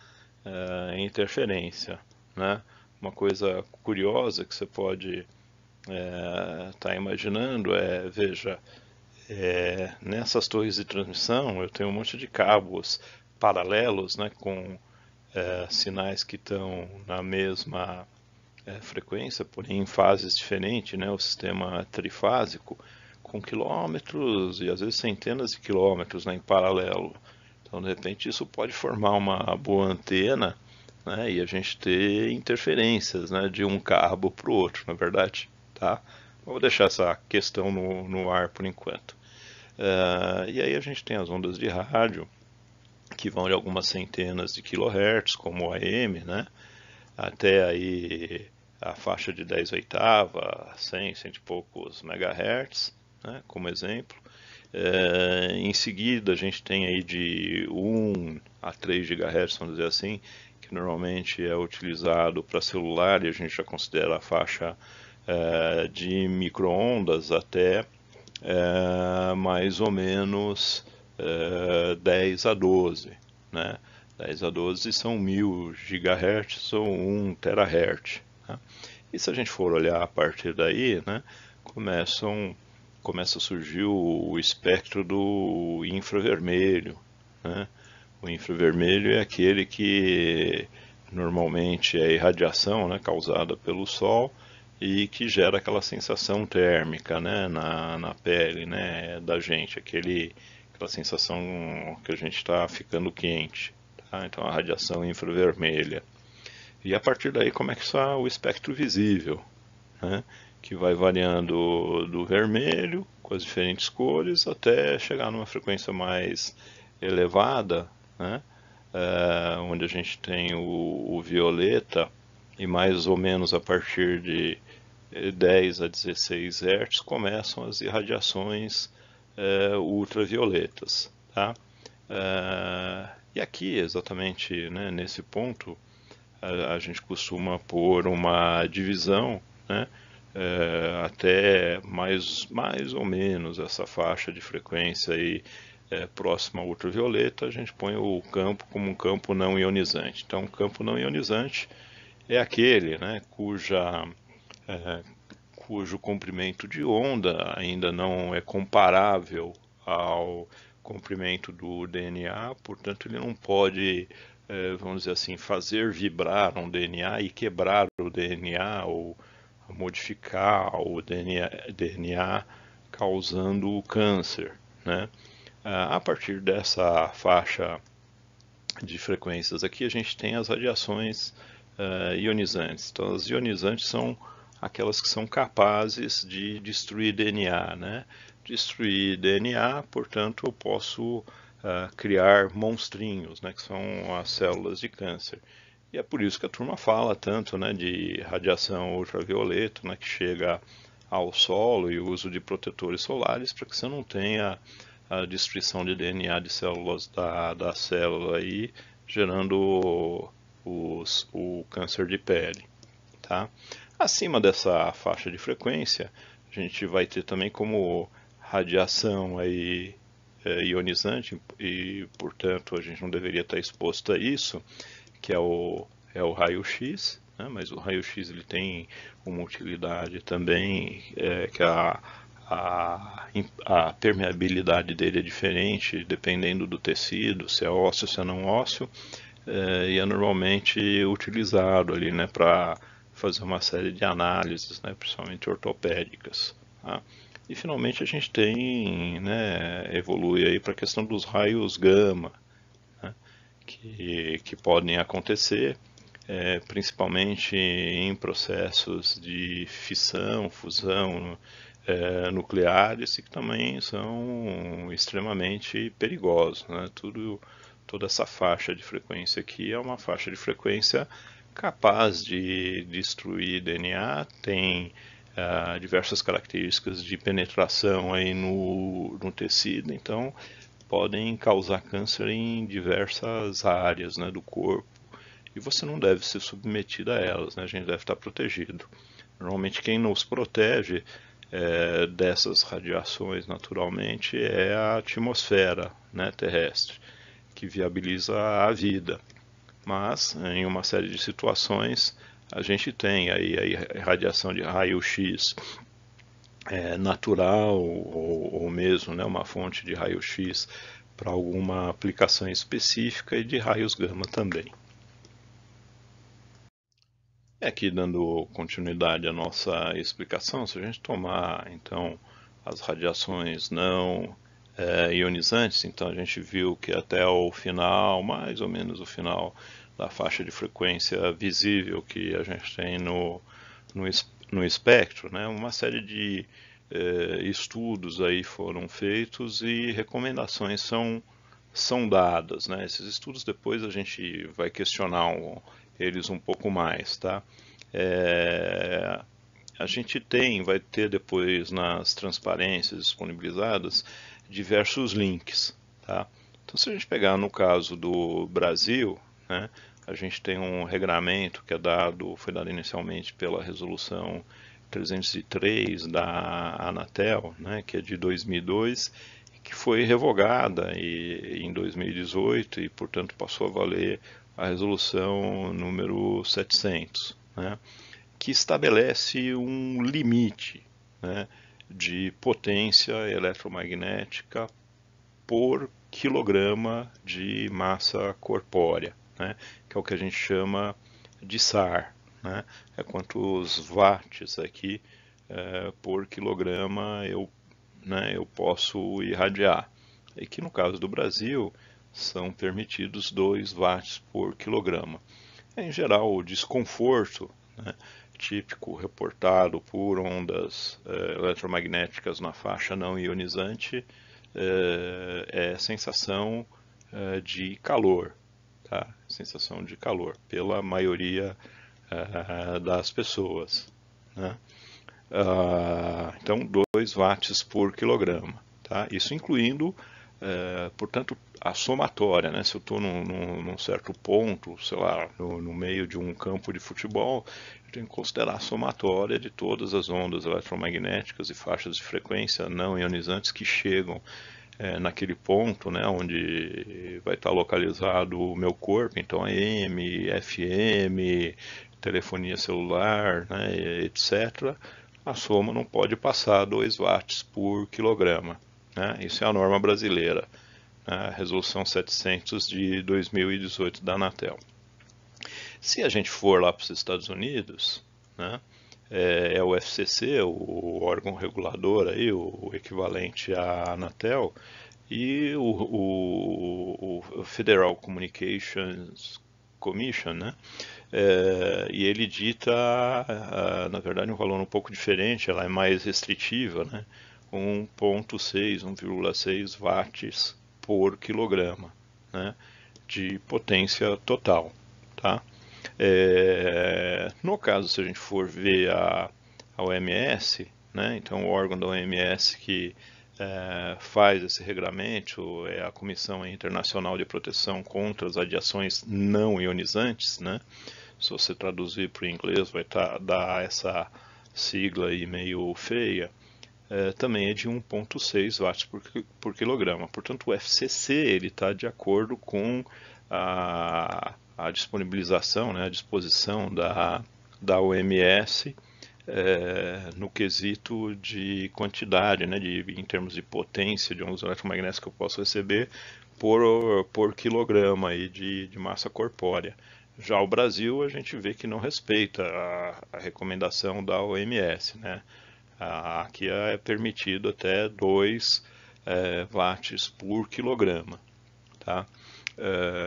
interferência, né? Uma coisa curiosa que você pode estar imaginando veja, nessas torres de transmissão eu tenho um monte de cabos paralelos, né, com sinais que estão na mesma frequência, porém em fases diferentes, né, o sistema trifásico, com quilômetros e às vezes centenas de quilômetros, né, em paralelo. Então, de repente, isso pode formar uma boa antena, né, e a gente ter interferências, né, de um cabo para o outro, na verdade. Tá? Vou deixar essa questão no ar por enquanto. E aí a gente tem as ondas de rádio, que vão de algumas centenas de kilohertz, como o AM, né, até aí a faixa de 10 oitava, 100, 100 e poucos megahertz, né, como exemplo. Em seguida a gente tem aí de 1 a 3 GHz, vamos dizer assim, que normalmente é utilizado para celular e a gente já considera a faixa de micro-ondas até mais ou menos 10 a 12, né? 10 a 12 são 1000 GHz ou 1 THz. Né? E se a gente for olhar a partir daí, né, começa a surgir o espectro do infravermelho. Né? O infravermelho é aquele que normalmente é irradiação, né, causada pelo Sol e que gera aquela sensação térmica, né, na pele, né, da gente, aquela sensação que a gente está ficando quente. Tá? Então a radiação infravermelha. E a partir daí começa o espectro visível, né, que vai variando do vermelho, com as diferentes cores, até chegar numa frequência mais elevada, né, onde a gente tem o violeta, e mais ou menos a partir de 10 a 16 Hz começam as irradiações ultravioletas. Tá? E aqui, exatamente, né, nesse ponto, a gente costuma pôr uma divisão, né, até mais ou menos essa faixa de frequência aí, próxima ao ultravioleta, a gente põe o campo como um campo não ionizante. Então, o campo não ionizante é aquele, né, cujo comprimento de onda ainda não é comparável ao comprimento do DNA, portanto ele não pode, vamos dizer assim, fazer vibrar um DNA e quebrar o DNA ou modificar o DNA causando câncer, né? A partir dessa faixa de frequências aqui a gente tem as radiações ionizantes. Então as ionizantes são aquelas que são capazes de destruir DNA, né? Destruir DNA, portanto eu posso criar monstrinhos, né? Que são as células de câncer. E é por isso que a turma fala tanto, né, de radiação ultravioleta, né, que chega ao solo, e o uso de protetores solares para que você não tenha a destruição de DNA de células da célula aí, gerando o câncer de pele. Tá? Acima dessa faixa de frequência, a gente vai ter também como radiação aí, ionizante, e portanto a gente não deveria estar exposto a isso, que é o raio-x, né? Mas o raio-x ele tem uma utilidade também, que a permeabilidade dele é diferente dependendo do tecido, se é ósseo, se é não ósseo, e é normalmente utilizado ali, né, para fazer uma série de análises, né, principalmente ortopédicas. Tá? E finalmente a gente tem, né, evolui aí para a questão dos raios gama, né, que podem acontecer, principalmente em processos de fissão, fusão nucleares, e que também são extremamente perigosos. Né? Toda essa faixa de frequência aqui é uma faixa de frequência capaz de destruir DNA, tem diversas características de penetração aí no tecido, então podem causar câncer em diversas áreas, né, do corpo, e você não deve ser submetido a elas, né? A gente deve estar protegido. Normalmente quem nos protege dessas radiações naturalmente é a atmosfera, né, terrestre, que viabiliza a vida. Mas em uma série de situações a gente tem aí a radiação de raio-x natural ou mesmo, né, uma fonte de raio-x para alguma aplicação específica e de raios gama também. Aqui dando continuidade à nossa explicação, se a gente tomar então as radiações não ionizantes, então a gente viu que até o final, mais ou menos o final da faixa de frequência visível que a gente tem no espectro, né, uma série de estudos aí foram feitos e recomendações são dadas, né? Esses estudos depois a gente vai questionar eles um pouco mais, tá? A gente vai ter depois nas transparências disponibilizadas diversos links, tá? Então se a gente pegar no caso do Brasil, né, a gente tem um regramento que foi dado inicialmente pela resolução 303 da Anatel, né, que é de 2002, que foi revogada em 2018 e, portanto, passou a valer a resolução número 700, né, que estabelece um limite, né, de potência eletromagnética por quilograma de massa corpórea, né, que é o que a gente chama de SAR, né, é quantos watts aqui por quilograma eu posso irradiar. E que no caso do Brasil são permitidos 2 watts por quilograma. Em geral, o desconforto, né, típico reportado por ondas eletromagnéticas na faixa não ionizante é sensação de calor, tá? Sensação de calor pela maioria das pessoas, né? Então 2 watts por quilograma, tá? Isso incluindo, portanto, a somatória, né? Se eu estou num certo ponto, sei lá, no meio de um campo de futebol, eu tenho que considerar a somatória de todas as ondas eletromagnéticas e faixas de frequência não ionizantes que chegam naquele ponto, né, onde vai estar localizado o meu corpo, então AM, FM, telefonia celular, né, etc., a soma não pode passar 2 watts por quilograma, né? Isso é a norma brasileira, né? A resolução 700 de 2018 da Anatel. Se a gente for lá para os Estados Unidos, né, é o FCC, o órgão regulador, aí, o equivalente à Anatel, e o Federal Communications Commission, né? E ele dita, na verdade, um valor um pouco diferente, ela é mais restritiva, né? 1,6, 1,6 watts por quilograma, né, de potência total, tá? No caso, se a gente for ver a OMS, né, então o órgão da OMS que faz esse regramento é a Comissão Internacional de Proteção contra as Radiações Não Ionizantes, né? Se você traduzir para o inglês vai dar essa sigla aí meio feia, também é de 1,6 watts por quilograma. Portanto, o FCC ele está de acordo com a disponibilização, né, a disposição da OMS no quesito de quantidade, né, em termos de potência de ondas eletromagnéticas que eu posso receber por quilograma aí de massa corpórea. Já o Brasil, a gente vê que não respeita a recomendação da OMS, né? Aqui é permitido até 2 watts por quilograma, tá?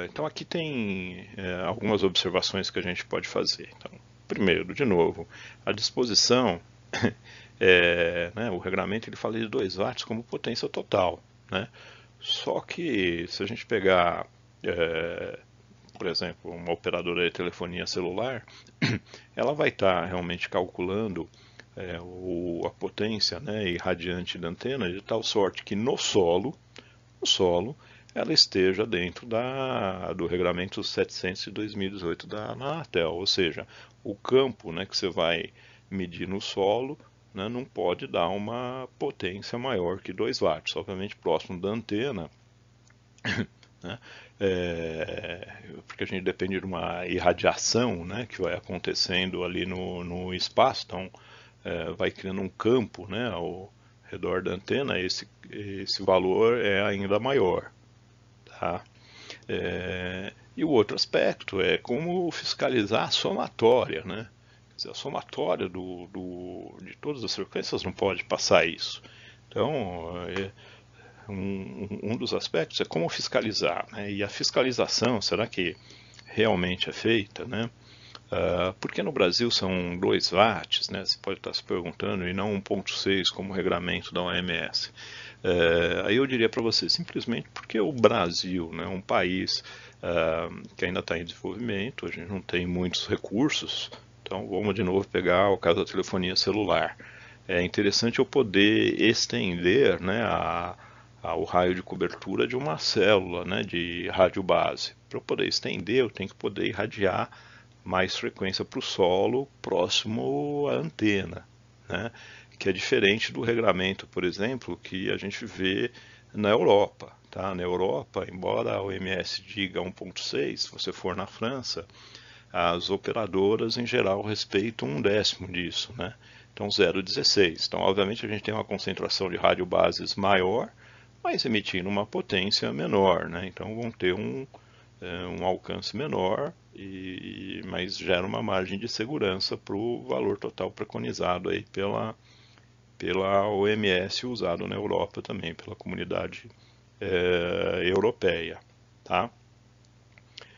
Então aqui tem algumas observações que a gente pode fazer. Então, primeiro, de novo, a disposição, né, o regulamento ele fala de 2 watts como potência total, né? Só que se a gente pegar por exemplo, uma operadora de telefonia celular, ela vai estar realmente calculando a potência, né, irradiante da antena de tal sorte que no solo, ela esteja dentro do regulamento 700 de 2018 da Anatel, ou seja, o campo, né, que você vai medir no solo, né, não pode dar uma potência maior que 2 watts, obviamente próximo da antena, né, porque a gente depende de uma irradiação, né, que vai acontecendo ali no espaço, então vai criando um campo, né, ao redor da antena, esse valor é ainda maior. Tá? E o outro aspecto é como fiscalizar a somatória, né? Quer dizer, a somatória de todas as frequências não pode passar isso. Então, um dos aspectos é como fiscalizar, né? E a fiscalização, será que realmente é feita, né? Porque no Brasil são 2 watts, né? Você pode estar se perguntando, e não 1,6 como regramento da OMS. Aí eu diria para você, simplesmente porque o Brasil, né, é um país que ainda está em desenvolvimento, a gente não tem muitos recursos, então vamos de novo pegar o caso da telefonia celular. É interessante eu poder estender, né, o raio de cobertura de uma célula, né, de rádio base. Para eu poder estender, eu tenho que poder irradiar mais frequência para o solo próximo à antena, né? Que é diferente do regulamento, por exemplo, que a gente vê na Europa. Tá? Na Europa, embora a OMS diga 1,6, se você for na França, as operadoras em geral respeitam 1/10 disso, né? Então 0,16. Então, obviamente, a gente tem uma concentração de radiobases maior, mas emitindo uma potência menor, né? Então vão ter um alcance menor, mas gera uma margem de segurança para o valor total preconizado aí pela OMS, usado na Europa também, pela comunidade europeia. Tá?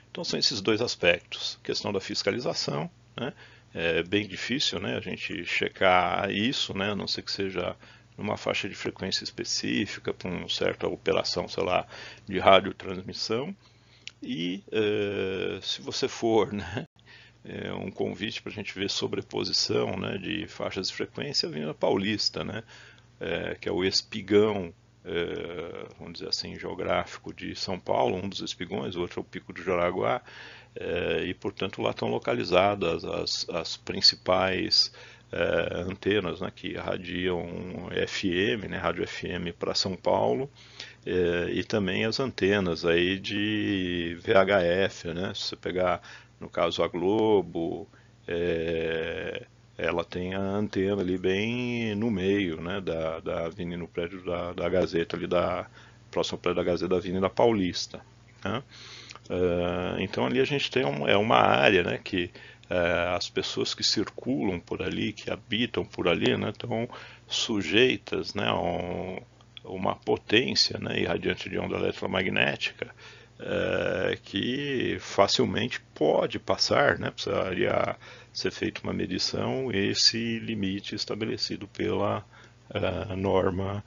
Então são esses 2 aspectos. A questão da fiscalização, né? É bem difícil, né, a gente checar isso, né, a não ser que seja numa faixa de frequência específica, para uma certa operação, sei lá, de radiotransmissão. E se você for, né, um convite para a gente ver sobreposição, né, de faixas de frequência, a Avenida Paulista, né, que é o espigão, vamos dizer assim, geográfico de São Paulo, um dos espigões, o outro é o Pico do Jaraguá, e portanto lá estão localizadas as principais antenas, né, que radiam FM, né, rádio FM para São Paulo, e também as antenas aí de VHF, né? Se você pegar, no caso, a Globo, ela tem a antena ali bem no meio, né, da avenida, no prédio da Gazeta, ali próximo ao prédio da Gazeta da Avenida Paulista. Né? Então ali a gente tem uma área, né, que as pessoas que circulam por ali, que habitam por ali, né, estão sujeitas, né, a uma potência, né, irradiante de onda eletromagnética que facilmente pode passar, né, precisaria ser feita uma medição, esse limite estabelecido pela norma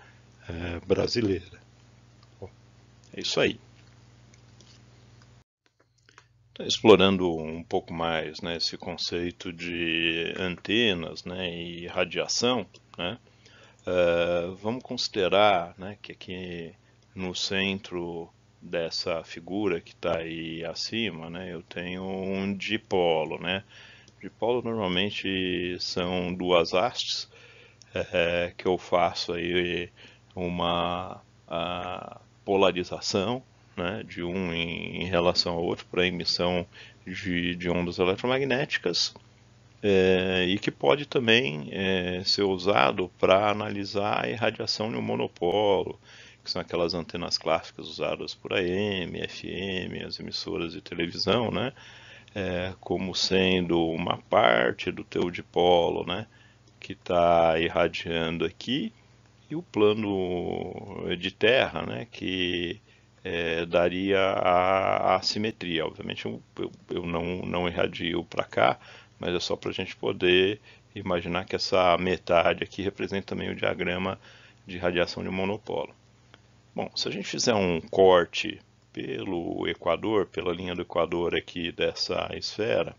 brasileira. Bom, é isso aí. Então, explorando um pouco mais, né, esse conceito de antenas, né, e radiação, né, vamos considerar, né, que aqui no centro dessa figura que está aí acima, né, eu tenho um dipolo, né? Dipolo normalmente são 2 hastes que eu faço aí uma polarização, né, de um em relação ao outro para emissão de ondas eletromagnéticas, e que pode também ser usado para analisar a irradiação em um monopolo, que são aquelas antenas clássicas usadas por AM, FM, as emissoras de televisão, né? Como sendo uma parte do teu dipolo, né, que está irradiando aqui, e o plano de terra, né, que daria a assimetria. Obviamente eu não irradio para cá, mas é só para a gente poder imaginar que essa metade aqui representa também o diagrama de radiação de monopolo. Bom, se a gente fizer um corte pelo Equador, pela linha do Equador aqui dessa esfera,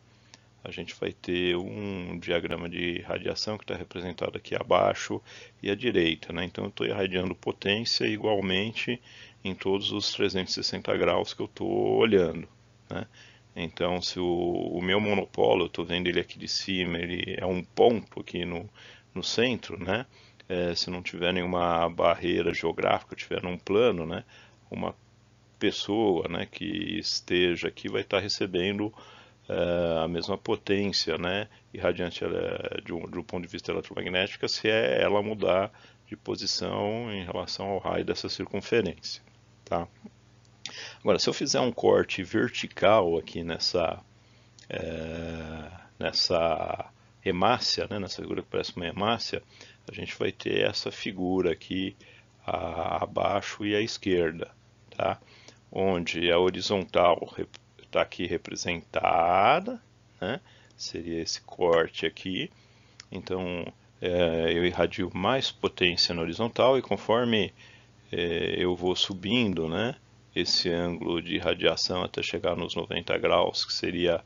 a gente vai ter um diagrama de radiação que está representado aqui abaixo e à direita, né? Então eu estou irradiando potência igualmente em todos os 360 graus que eu estou olhando, né? Então se o meu monopolo, eu estou vendo ele aqui de cima, ele é um ponto aqui no centro, né? Se não tiver nenhuma barreira geográfica, tiver num plano, né? Uma pessoa, né, que esteja aqui vai estar recebendo a mesma potência, né, irradiante de um ponto de vista eletromagnético, se ela mudar de posição em relação ao raio dessa circunferência, tá? Agora, se eu fizer um corte vertical aqui nessa hemácia, né, nessa figura que parece uma hemácia, a gente vai ter essa figura aqui abaixo e à esquerda, tá? Onde a horizontal está aqui representada, né? Seria esse corte aqui. Então eu irradio mais potência na horizontal e conforme eu vou subindo, né, esse ângulo de radiação até chegar nos 90 graus, que seria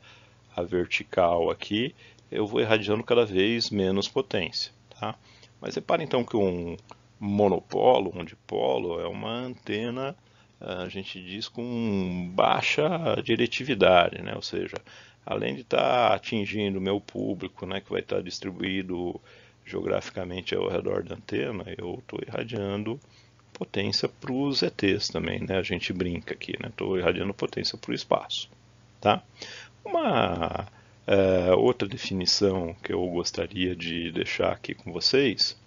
a vertical aqui, eu vou irradiando cada vez menos potência, tá? Mas repare então que um monopolo, um dipolo, é uma antena, a gente diz, com baixa diretividade, né? Ou seja, além de estar atingindo o meu público, né, que vai estar distribuído geograficamente ao redor da antena, eu estou irradiando potência para os ETs também, né? A gente brinca aqui, né? Estou irradiando potência para o espaço, tá? Uma outra definição que eu gostaria de deixar aqui com vocês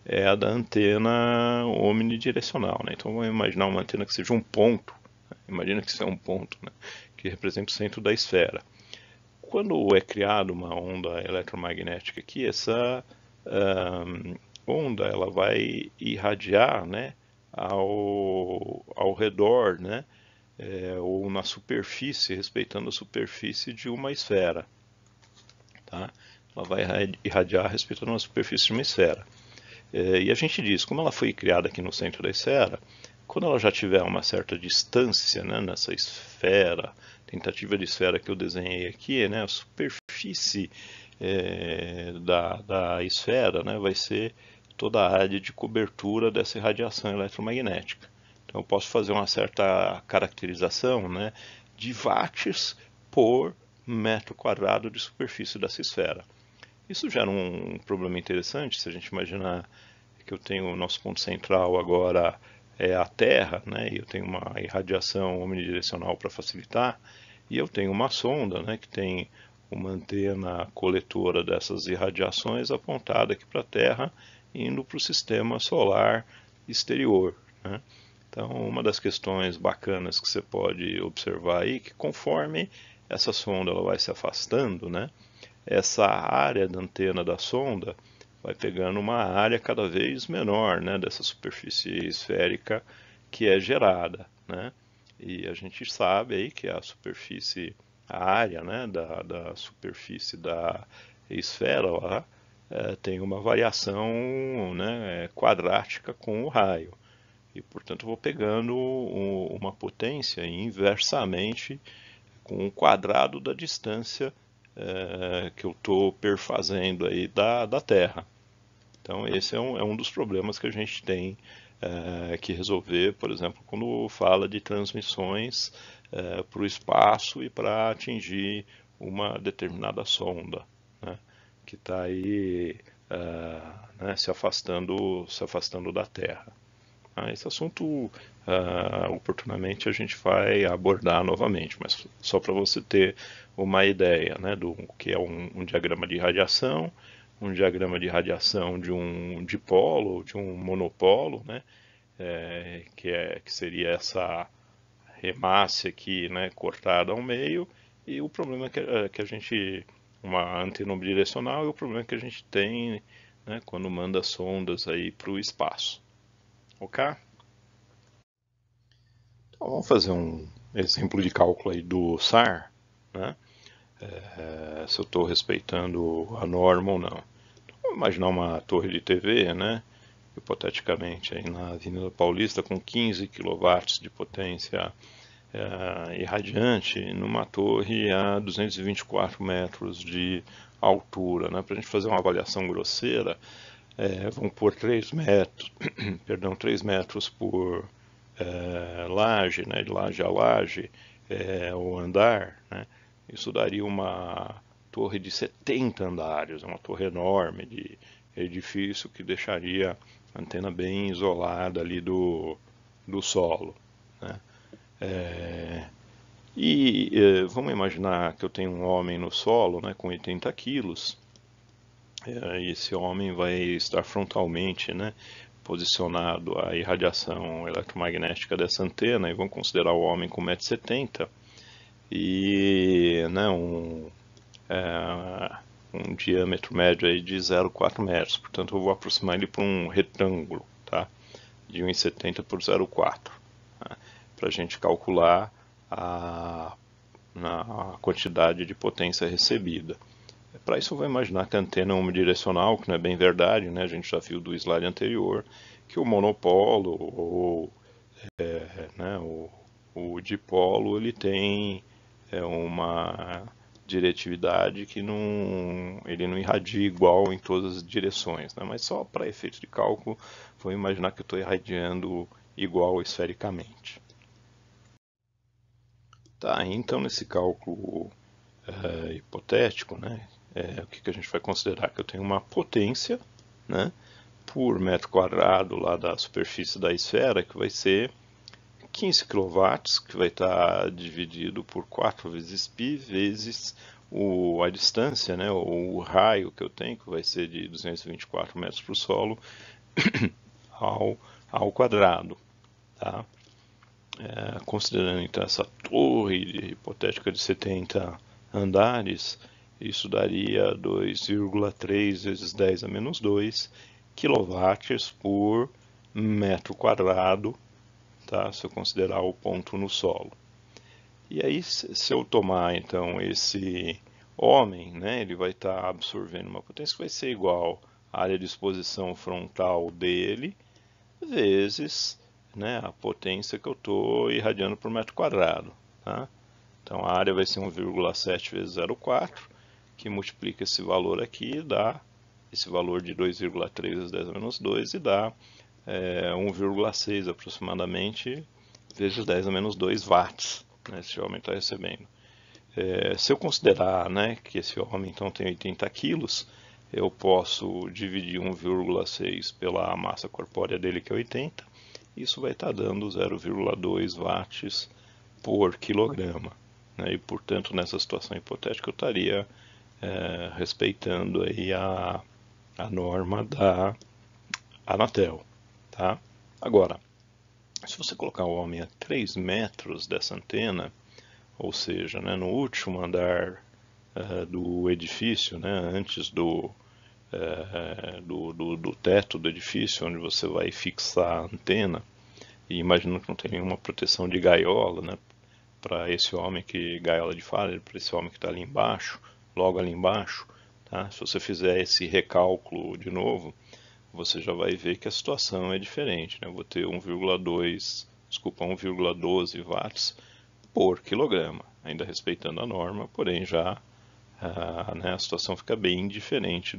é a da antena omnidirecional, né? Então vamos imaginar uma antena que seja um ponto, né? Imagina que isso é um ponto, né, que representa o centro da esfera. Quando é criada uma onda eletromagnética aqui, essa onda ela vai irradiar, né, ao redor, né, ou na superfície, respeitando a superfície de uma esfera, tá? Ela vai irradiar respeitando a superfície de uma esfera. E a gente diz, como ela foi criada aqui no centro da esfera, quando ela já tiver uma certa distância, né, nessa esfera, tentativa de esfera que eu desenhei aqui, né, a superfície da esfera, né, vai ser toda a área de cobertura dessa radiação eletromagnética. Então eu posso fazer uma certa caracterização, né, de watts por metro quadrado de superfície dessa esfera. Isso gera um problema interessante se a gente imaginar que eu tenho o nosso ponto central agora é a Terra, né, e eu tenho uma irradiação omnidirecional para facilitar, e eu tenho uma sonda, né, que tem uma antena coletora dessas irradiações apontada aqui para a Terra, indo para o sistema solar exterior, né? Então, uma das questões bacanas que você pode observar aí, que conforme essa sonda ela vai se afastando, né, essa área da antena da sonda vai pegando uma área cada vez menor, né, dessa superfície esférica que é gerada, né? E a gente sabe aí que a superfície, a área, né, da superfície da esfera lá, tem uma variação, né, quadrática com o raio. E, portanto, eu vou pegando uma potência inversamente com o quadrado da distância que eu estou perfazendo aí da Terra. Então, esse é um dos problemas que a gente tem que resolver, por exemplo, quando fala de transmissões para o espaço e para atingir uma determinada sonda, né, que está aí né, se afastando da Terra. Esse assunto, oportunamente, a gente vai abordar novamente, mas só para você ter uma ideia, né, do que é um diagrama de radiação, um diagrama de radiação de um dipolo ou de um monopolo, né, que seria essa hemácia aqui, né, cortada ao meio, e o problema que a gente, uma antena omnidirecional, e o problema que a gente tem, né, quando manda sondas aí para o espaço. Ok? Então, vamos fazer um exemplo de cálculo aí do SAR, né? Se eu estou respeitando a norma ou não. Então, vamos imaginar uma torre de TV, né? Hipoteticamente aí na Avenida Paulista com 15 kW de potência irradiante numa torre a 224 metros de altura, né? Para a gente fazer uma avaliação grosseira, vamos pôr 3 metros, perdão, 3 metros por laje, né? De laje a laje, o andar, né? Isso daria uma torre de 70 andares, uma torre enorme de edifício que deixaria a antena bem isolada ali do solo, né? Vamos imaginar que eu tenho um homem no solo, né, com 80 quilos, e esse homem vai estar frontalmente, né, posicionado à irradiação eletromagnética dessa antena, e vamos considerar o homem com 1,70 m e, né, um diâmetro médio aí de 0,4 metros. Portanto, eu vou aproximar ele para um retângulo, tá, de 1,70 por 0,4, tá, para a gente calcular a quantidade de potência recebida. Para isso eu vou imaginar que a antena é unidirecional, que não é bem verdade, né? A gente já viu do slide anterior que o monopolo ou né, o dipolo ele tem uma diretividade que ele não irradia igual em todas as direções, né? Mas só para efeito de cálculo, vou imaginar que eu estou irradiando igual esfericamente. Tá, então nesse cálculo hipotético, né, o que a gente vai considerar? Que eu tenho uma potência, né, por metro quadrado lá da superfície da esfera, que vai ser 15 kW, que vai estar dividido por 4 vezes π vezes a distância, né, o raio que eu tenho, que vai ser de 224 metros para o solo, ao quadrado. Tá? Considerando então essa torre hipotética de 70 andares, isso daria 2,3 vezes 10 a menos 2 quilowatts por metro quadrado, tá? Se eu considerar o ponto no solo. E aí, se eu tomar então esse homem, né, ele vai estar absorvendo uma potência que vai ser igual à área de exposição frontal dele, vezes, né, a potência que eu estou irradiando por metro quadrado. Tá? Então a área vai ser 1,7 vezes 0,4, que multiplica esse valor aqui, dá esse valor de 2,3 vezes 10 a menos 2 e dá 1,6 aproximadamente vezes 10 a menos 2 watts, né, esse homem está recebendo. Se eu considerar, né, que esse homem então tem 80 quilos, eu posso dividir 1,6 pela massa corpórea dele, que é 80, isso vai estar dando 0,2 watts por quilograma. Né? E, portanto, nessa situação hipotética, eu estaria respeitando aí a norma da Anatel. Tá? Agora, se você colocar o homem a 3 metros dessa antena, ou seja, né, no último andar do edifício, né, antes do teto do edifício, onde você vai fixar a antena, e imaginando que não tem nenhuma proteção de gaiola, né, para esse homem que gaiola de falha, para esse homem que está ali embaixo, logo ali embaixo, tá? Se você fizer esse recálculo de novo, você já vai ver que a situação é diferente, né? Eu vou ter 1,12 watts por quilograma, ainda respeitando a norma, porém já né, a situação fica bem diferente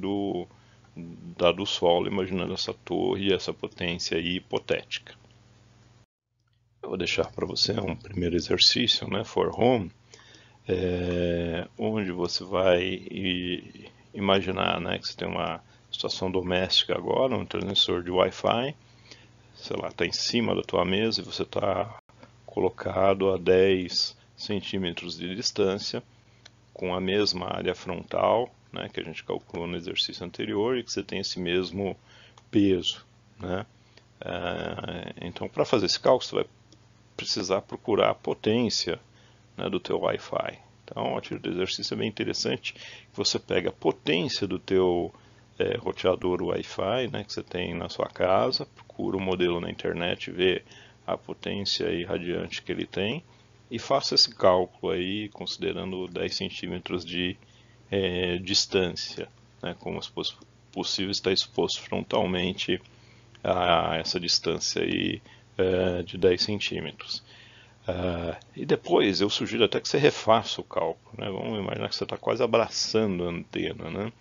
da do solo, imaginando essa torre e essa potência aí hipotética. Eu vou deixar para você um primeiro exercício, né, for home, onde você vai imaginar, né, que você tem uma situação doméstica agora, um transmissor de Wi-Fi, sei lá, está em cima da tua mesa e você está colocado a 10 centímetros de distância, com a mesma área frontal, né, que a gente calculou no exercício anterior, e que você tem esse mesmo peso. Né? Então, para fazer esse cálculo, você vai precisar procurar a potência, né, do teu Wi-Fi. Então, a tiro do exercício é bem interessante, que você pega a potência do teu roteador Wi-Fi, né, que você tem na sua casa, procura o modelo na internet, vê a potência irradiante que ele tem, e faça esse cálculo aí, considerando 10 centímetros de distância, né, como se fosse possível estar exposto frontalmente a essa distância aí de 10 centímetros. E depois eu sugiro até que você refaça o cálculo, né? Vamos imaginar que você está quase abraçando a antena, né?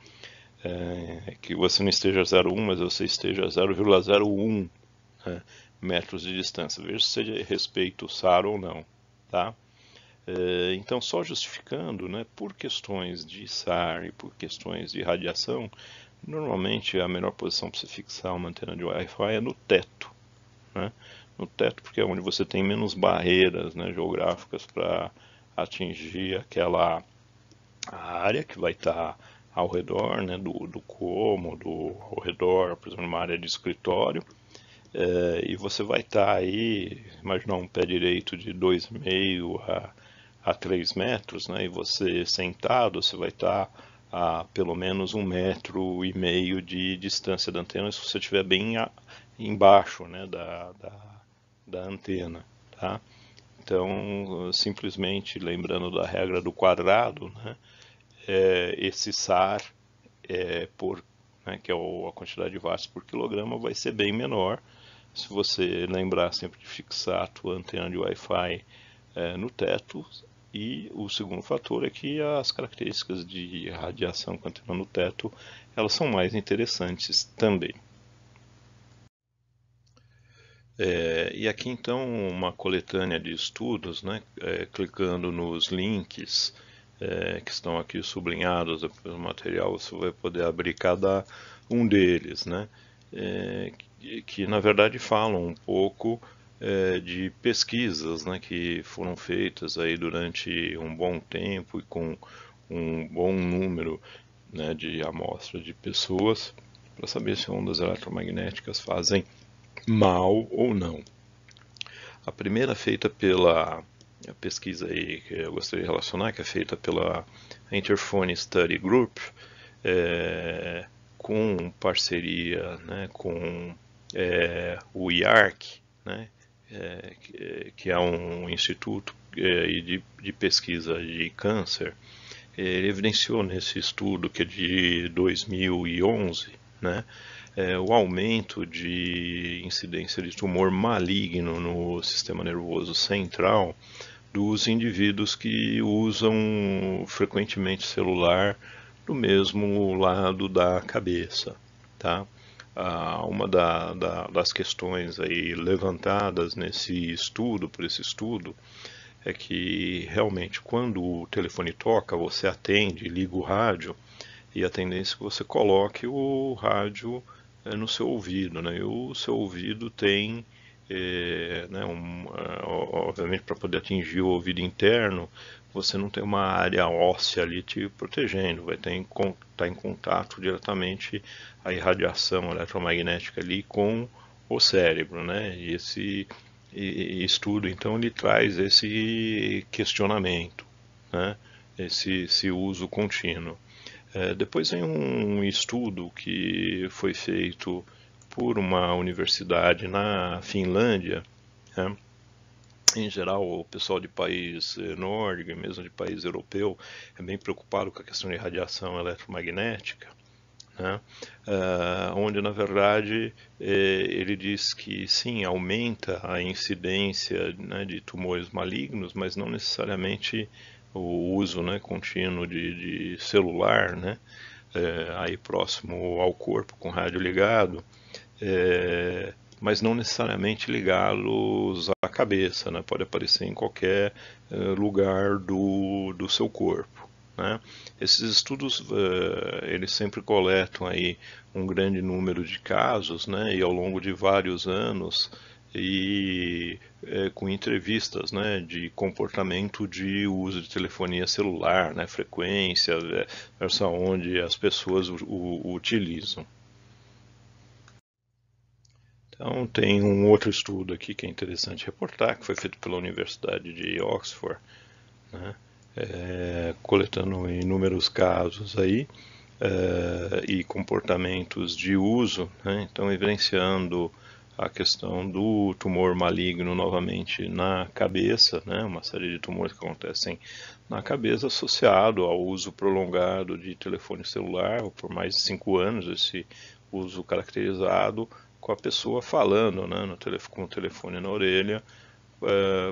Que você não esteja 0,1, mas você esteja 0,01, né, metros de distância. Veja se você respeita o SAR ou não, tá? Então, só justificando, né, por questões de SAR e por questões de radiação, normalmente a melhor posição para você fixar uma antena de Wi-Fi é no teto, né? No teto, porque é onde você tem menos barreiras, né, geográficas para atingir aquela área que vai estar ao redor, né, do cômodo, ao redor, por exemplo, uma área de escritório, e você vai estar aí, imaginar um pé direito de 2,5 a 3 metros, né, e você sentado, você vai estar a pelo menos 1,5 metro de distância da antena, se você estiver bem embaixo, né, da antena, tá? Então, simplesmente lembrando da regra do quadrado, né, esse SAR por, né, que é a quantidade de watts por quilograma, vai ser bem menor se você lembrar sempre de fixar a tua antena de Wi-Fi no teto. E o segundo fator é que as características de radiação com a antena no teto, elas são mais interessantes também. E aqui então uma coletânea de estudos, né, clicando nos links que estão aqui sublinhados no material, você vai poder abrir cada um deles, né, que na verdade falam um pouco de pesquisas, né, que foram feitas aí durante um bom tempo e com um bom número, né, de amostras de pessoas para saber se ondas eletromagnéticas fazem mal ou não. A primeira feita pela a pesquisa aí que eu gostaria de relacionar, que é feita pela Interphone Study Group, com parceria, né, com o IARC, né, que é um instituto de pesquisa de câncer. Ele evidenciou nesse estudo, que é de 2011, né, o aumento de incidência de tumor maligno no sistema nervoso central dos indivíduos que usam frequentemente celular do mesmo lado da cabeça, tá? Uma das questões aí levantadas nesse estudo, por esse estudo, é que realmente quando o telefone toca, você atende, liga o rádio, e a tendência é que você coloque o rádio no seu ouvido, né? E o seu ouvido tem, né, obviamente para poder atingir o ouvido interno, você não tem uma área óssea ali te protegendo, vai estar em contato diretamente a irradiação eletromagnética ali com o cérebro, né? E esse estudo, então, ele traz esse questionamento, né? Esse uso contínuo. Depois tem um estudo que foi feito por uma universidade na Finlândia, né? Em geral, o pessoal de país nórdico e mesmo de país europeu é bem preocupado com a questão de radiação eletromagnética, né? Onde na verdade ele diz que sim, aumenta a incidência, né, de tumores malignos, mas não necessariamente o uso, né, contínuo de celular, né, aí próximo ao corpo com rádio ligado, mas não necessariamente ligá-los à cabeça, né? Pode aparecer em qualquer lugar do seu corpo, né? Esses estudos eles sempre coletam aí um grande número de casos, né? E ao longo de vários anos e com entrevistas, né, de comportamento de uso de telefonia celular, né, frequência, versus onde as pessoas o utilizam. Então, tem um outro estudo aqui que é interessante reportar, que foi feito pela Universidade de Oxford, né, coletando inúmeros casos aí, e comportamentos de uso, né, então evidenciando a questão do tumor maligno novamente na cabeça, né, uma série de tumores que acontecem na cabeça associado ao uso prolongado de telefone celular, por mais de 5 anos, esse uso caracterizado com a pessoa falando, né, com o telefone na orelha,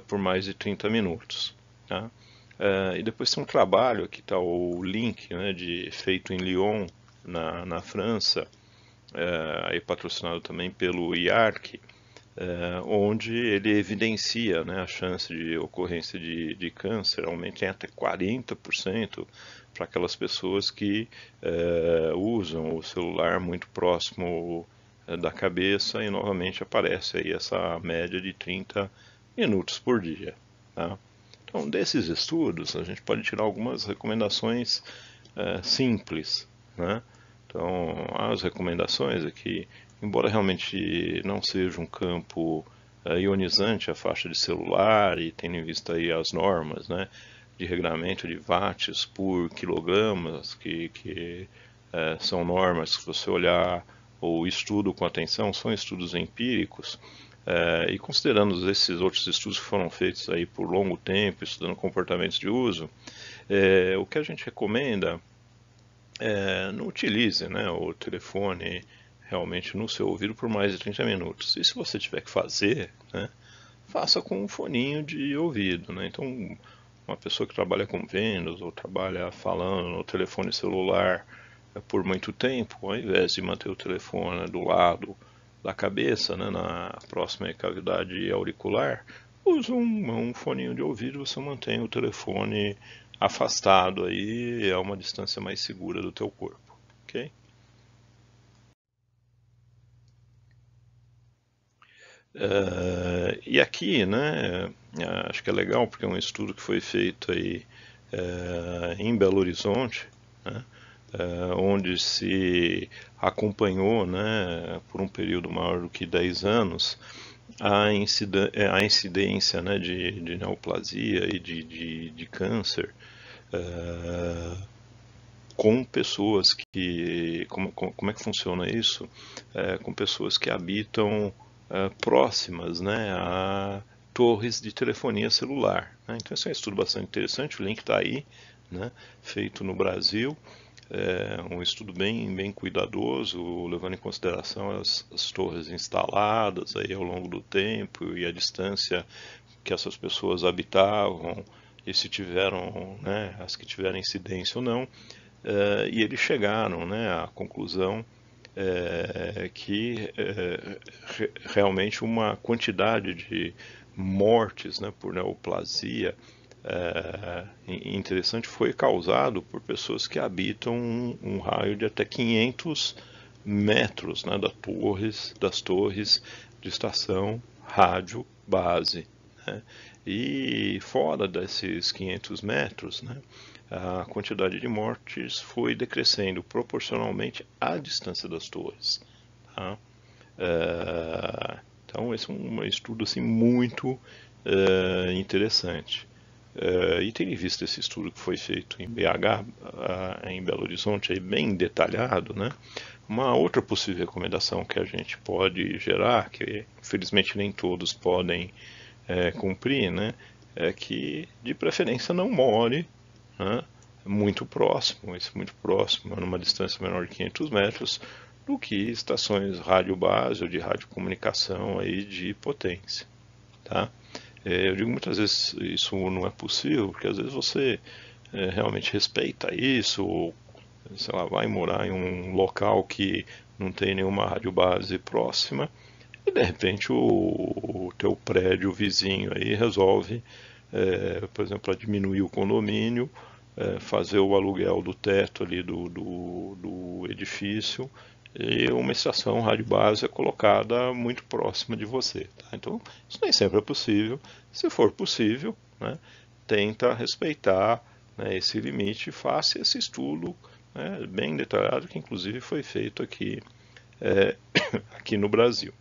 por mais de 30 minutos. Tá? E depois tem um trabalho, aqui está o link, né, feito em Lyon, na França, aí patrocinado também pelo IARC, onde ele evidencia, né, a chance de ocorrência de câncer aumenta em até 40% para aquelas pessoas que usam o celular muito próximo da cabeça, e novamente aparece aí essa média de 30 minutos por dia. Tá? Então, desses estudos, a gente pode tirar algumas recomendações simples, né? Então, as recomendações é que, embora realmente não seja um campo ionizante a faixa de celular, e tendo em vista aí as normas, né, de regramento de watts por quilogramas, que são normas que, se você olhar o estudo com atenção, são estudos empíricos, e considerando esses outros estudos que foram feitos aí por longo tempo, estudando comportamentos de uso, o que a gente recomenda não utilize, né, o telefone realmente no seu ouvido por mais de 30 minutos. E se você tiver que fazer, né, faça com um foninho de ouvido. Né? Então, uma pessoa que trabalha com vendas ou trabalha falando no telefone celular por muito tempo, ao invés de manter o telefone do lado da cabeça, né, na próxima cavidade auricular, use um foninho de ouvido, você mantém o telefone afastado aí, a uma distância mais segura do teu corpo, ok? E aqui, né, acho que é legal porque é um estudo que foi feito aí em Belo Horizonte, né, onde se acompanhou, né, por um período maior do que 10 anos, a incidência, né, de neoplasia e de câncer com pessoas que... Como é que funciona isso? Com pessoas que habitam próximas, né, a torres de telefonia celular. Né? Então esse é um estudo bastante interessante, o link está aí, né, feito no Brasil. Um estudo bem cuidadoso, levando em consideração as torres instaladas aí ao longo do tempo e a distância que essas pessoas habitavam, e se tiveram, né, as que tiveram incidência ou não. E eles chegaram, né, à conclusão que realmente uma quantidade de mortes, né, por neoplasia interessante foi causado por pessoas que habitam um raio de até 500 metros, né, das torres de estação rádio base. Né? E fora desses 500 metros, né, a quantidade de mortes foi decrescendo proporcionalmente à distância das torres. Tá? Então esse é um estudo assim, muito interessante. E tendo visto esse estudo que foi feito em BH, em Belo Horizonte, aí bem detalhado, né? Uma outra possível recomendação que a gente pode gerar, que infelizmente nem todos podem cumprir, né? É que de preferência não more, né, muito próximo, numa distância menor de 500 metros, do que estações rádio base ou de radiocomunicação aí de potência. Tá? Eu digo muitas vezes isso não é possível, porque às vezes você realmente respeita isso, ou sei lá, vai morar em um local que não tem nenhuma rádio base próxima, e de repente o teu prédio vizinho aí resolve, por exemplo, diminuir o condomínio, fazer o aluguel do teto ali do edifício, e uma estação rádio base é colocada muito próxima de você. Tá? Então, isso nem sempre é possível. Se for possível, né, tenta respeitar, né, esse limite e faça esse estudo, né, bem detalhado, que inclusive foi feito aqui, aqui no Brasil.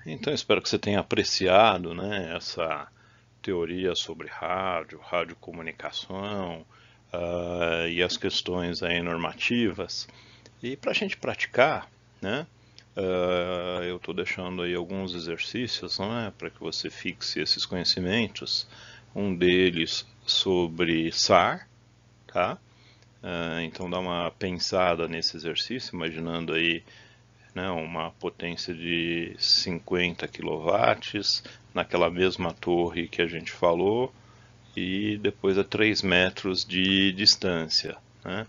Então espero que você tenha apreciado, né, essa teoria sobre rádio, radiocomunicação, e as questões aí normativas. E para a gente praticar, né, eu estou deixando aí alguns exercícios, né, para que você fixe esses conhecimentos. Um deles sobre SAR, tá? Então dá uma pensada nesse exercício, imaginando aí né, uma potência de 50 kW naquela mesma torre que a gente falou, e depois a 3 metros de distância, né?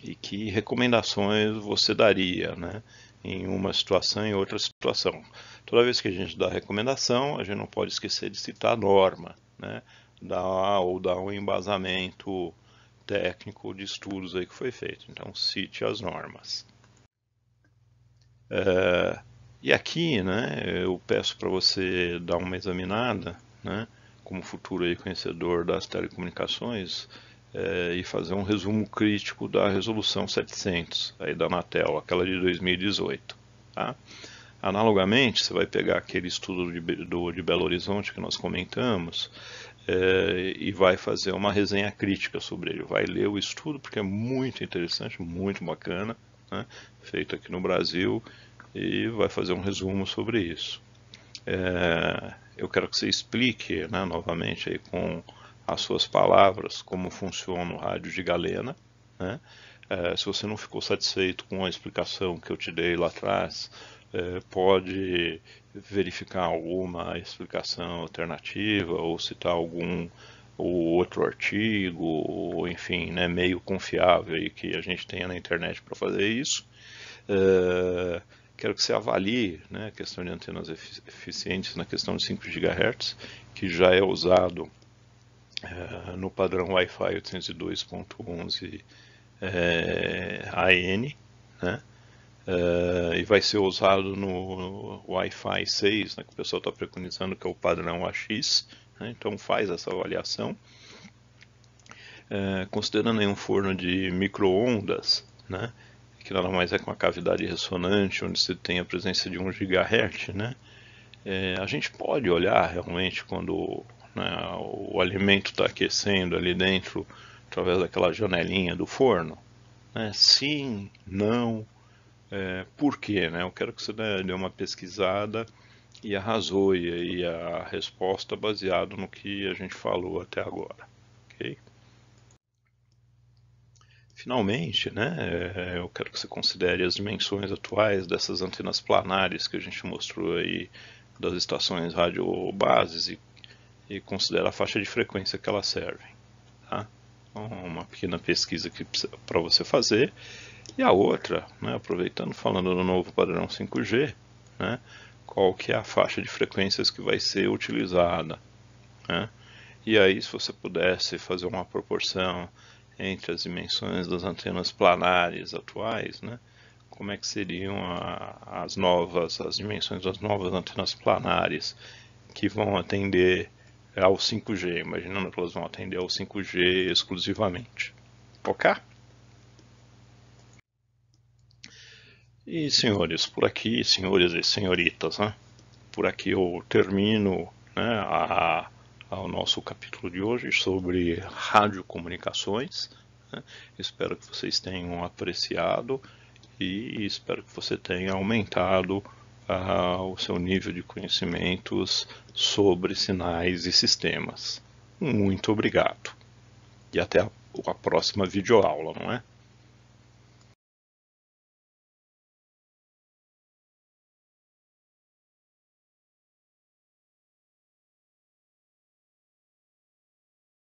E que recomendações você daria, né, em uma situação e outra situação. Toda vez que a gente dá recomendação, a gente não pode esquecer de citar a norma, né, dar um embasamento técnico de estudos aí que foi feito. Então, cite as normas. E aqui, né, eu peço para você dar uma examinada, né, como futuro aí conhecedor das telecomunicações, e fazer um resumo crítico da resolução 700 aí da Anatel, aquela de 2018. Tá? Analogamente, você vai pegar aquele estudo de Belo Horizonte que nós comentamos, e vai fazer uma resenha crítica sobre ele. Vai ler o estudo porque é muito interessante, muito bacana, né, feito aqui no Brasil, e vai fazer um resumo sobre isso. Eu quero que você explique, né, novamente aí com as suas palavras como funciona o rádio de galena, né? Se você não ficou satisfeito com a explicação que eu te dei lá atrás, pode verificar alguma explicação alternativa ou citar algum ou outro artigo, ou enfim, né, meio confiável aí que a gente tenha na internet para fazer isso. Quero que você avalie, né, a questão de antenas eficientes na questão de 5 GHz, que já é usado no padrão Wi-Fi 802.11 AN, né? E vai ser usado no Wi-Fi 6, né, que o pessoal está preconizando, que é o padrão AX, né? Então faz essa avaliação. Considerando aí um forno de micro-ondas, né, que nada mais é que uma cavidade ressonante, onde você tem a presença de 1 GHz, né, a gente pode olhar realmente quando, né, o alimento está aquecendo ali dentro, através daquela janelinha do forno, né? Sim, não, por quê, né? Eu quero que você dê uma pesquisada e arrazoe aí a resposta baseado no que a gente falou até agora, ok? Finalmente, né, eu quero que você considere as dimensões atuais dessas antenas planares que a gente mostrou aí das estações radiobases e considere a faixa de frequência que elas servem. Tá? Então, uma pequena pesquisa aqui para você fazer. E a outra, né, aproveitando, falando do novo padrão 5G, né, qual que é a faixa de frequências que vai ser utilizada, né? E aí, se você pudesse fazer uma proporção entre as dimensões das antenas planares atuais, né, como é que seriam as dimensões das novas antenas planares que vão atender ao 5G, imaginando que elas vão atender ao 5G exclusivamente. Ok? E senhores, por aqui, senhores e senhoritas, né, por aqui eu termino, né, ao nosso capítulo de hoje sobre radiocomunicações, né? Espero que vocês tenham apreciado e espero que você tenha aumentado o seu nível de conhecimentos sobre sinais e sistemas. Muito obrigado. E até a próxima videoaula, não é?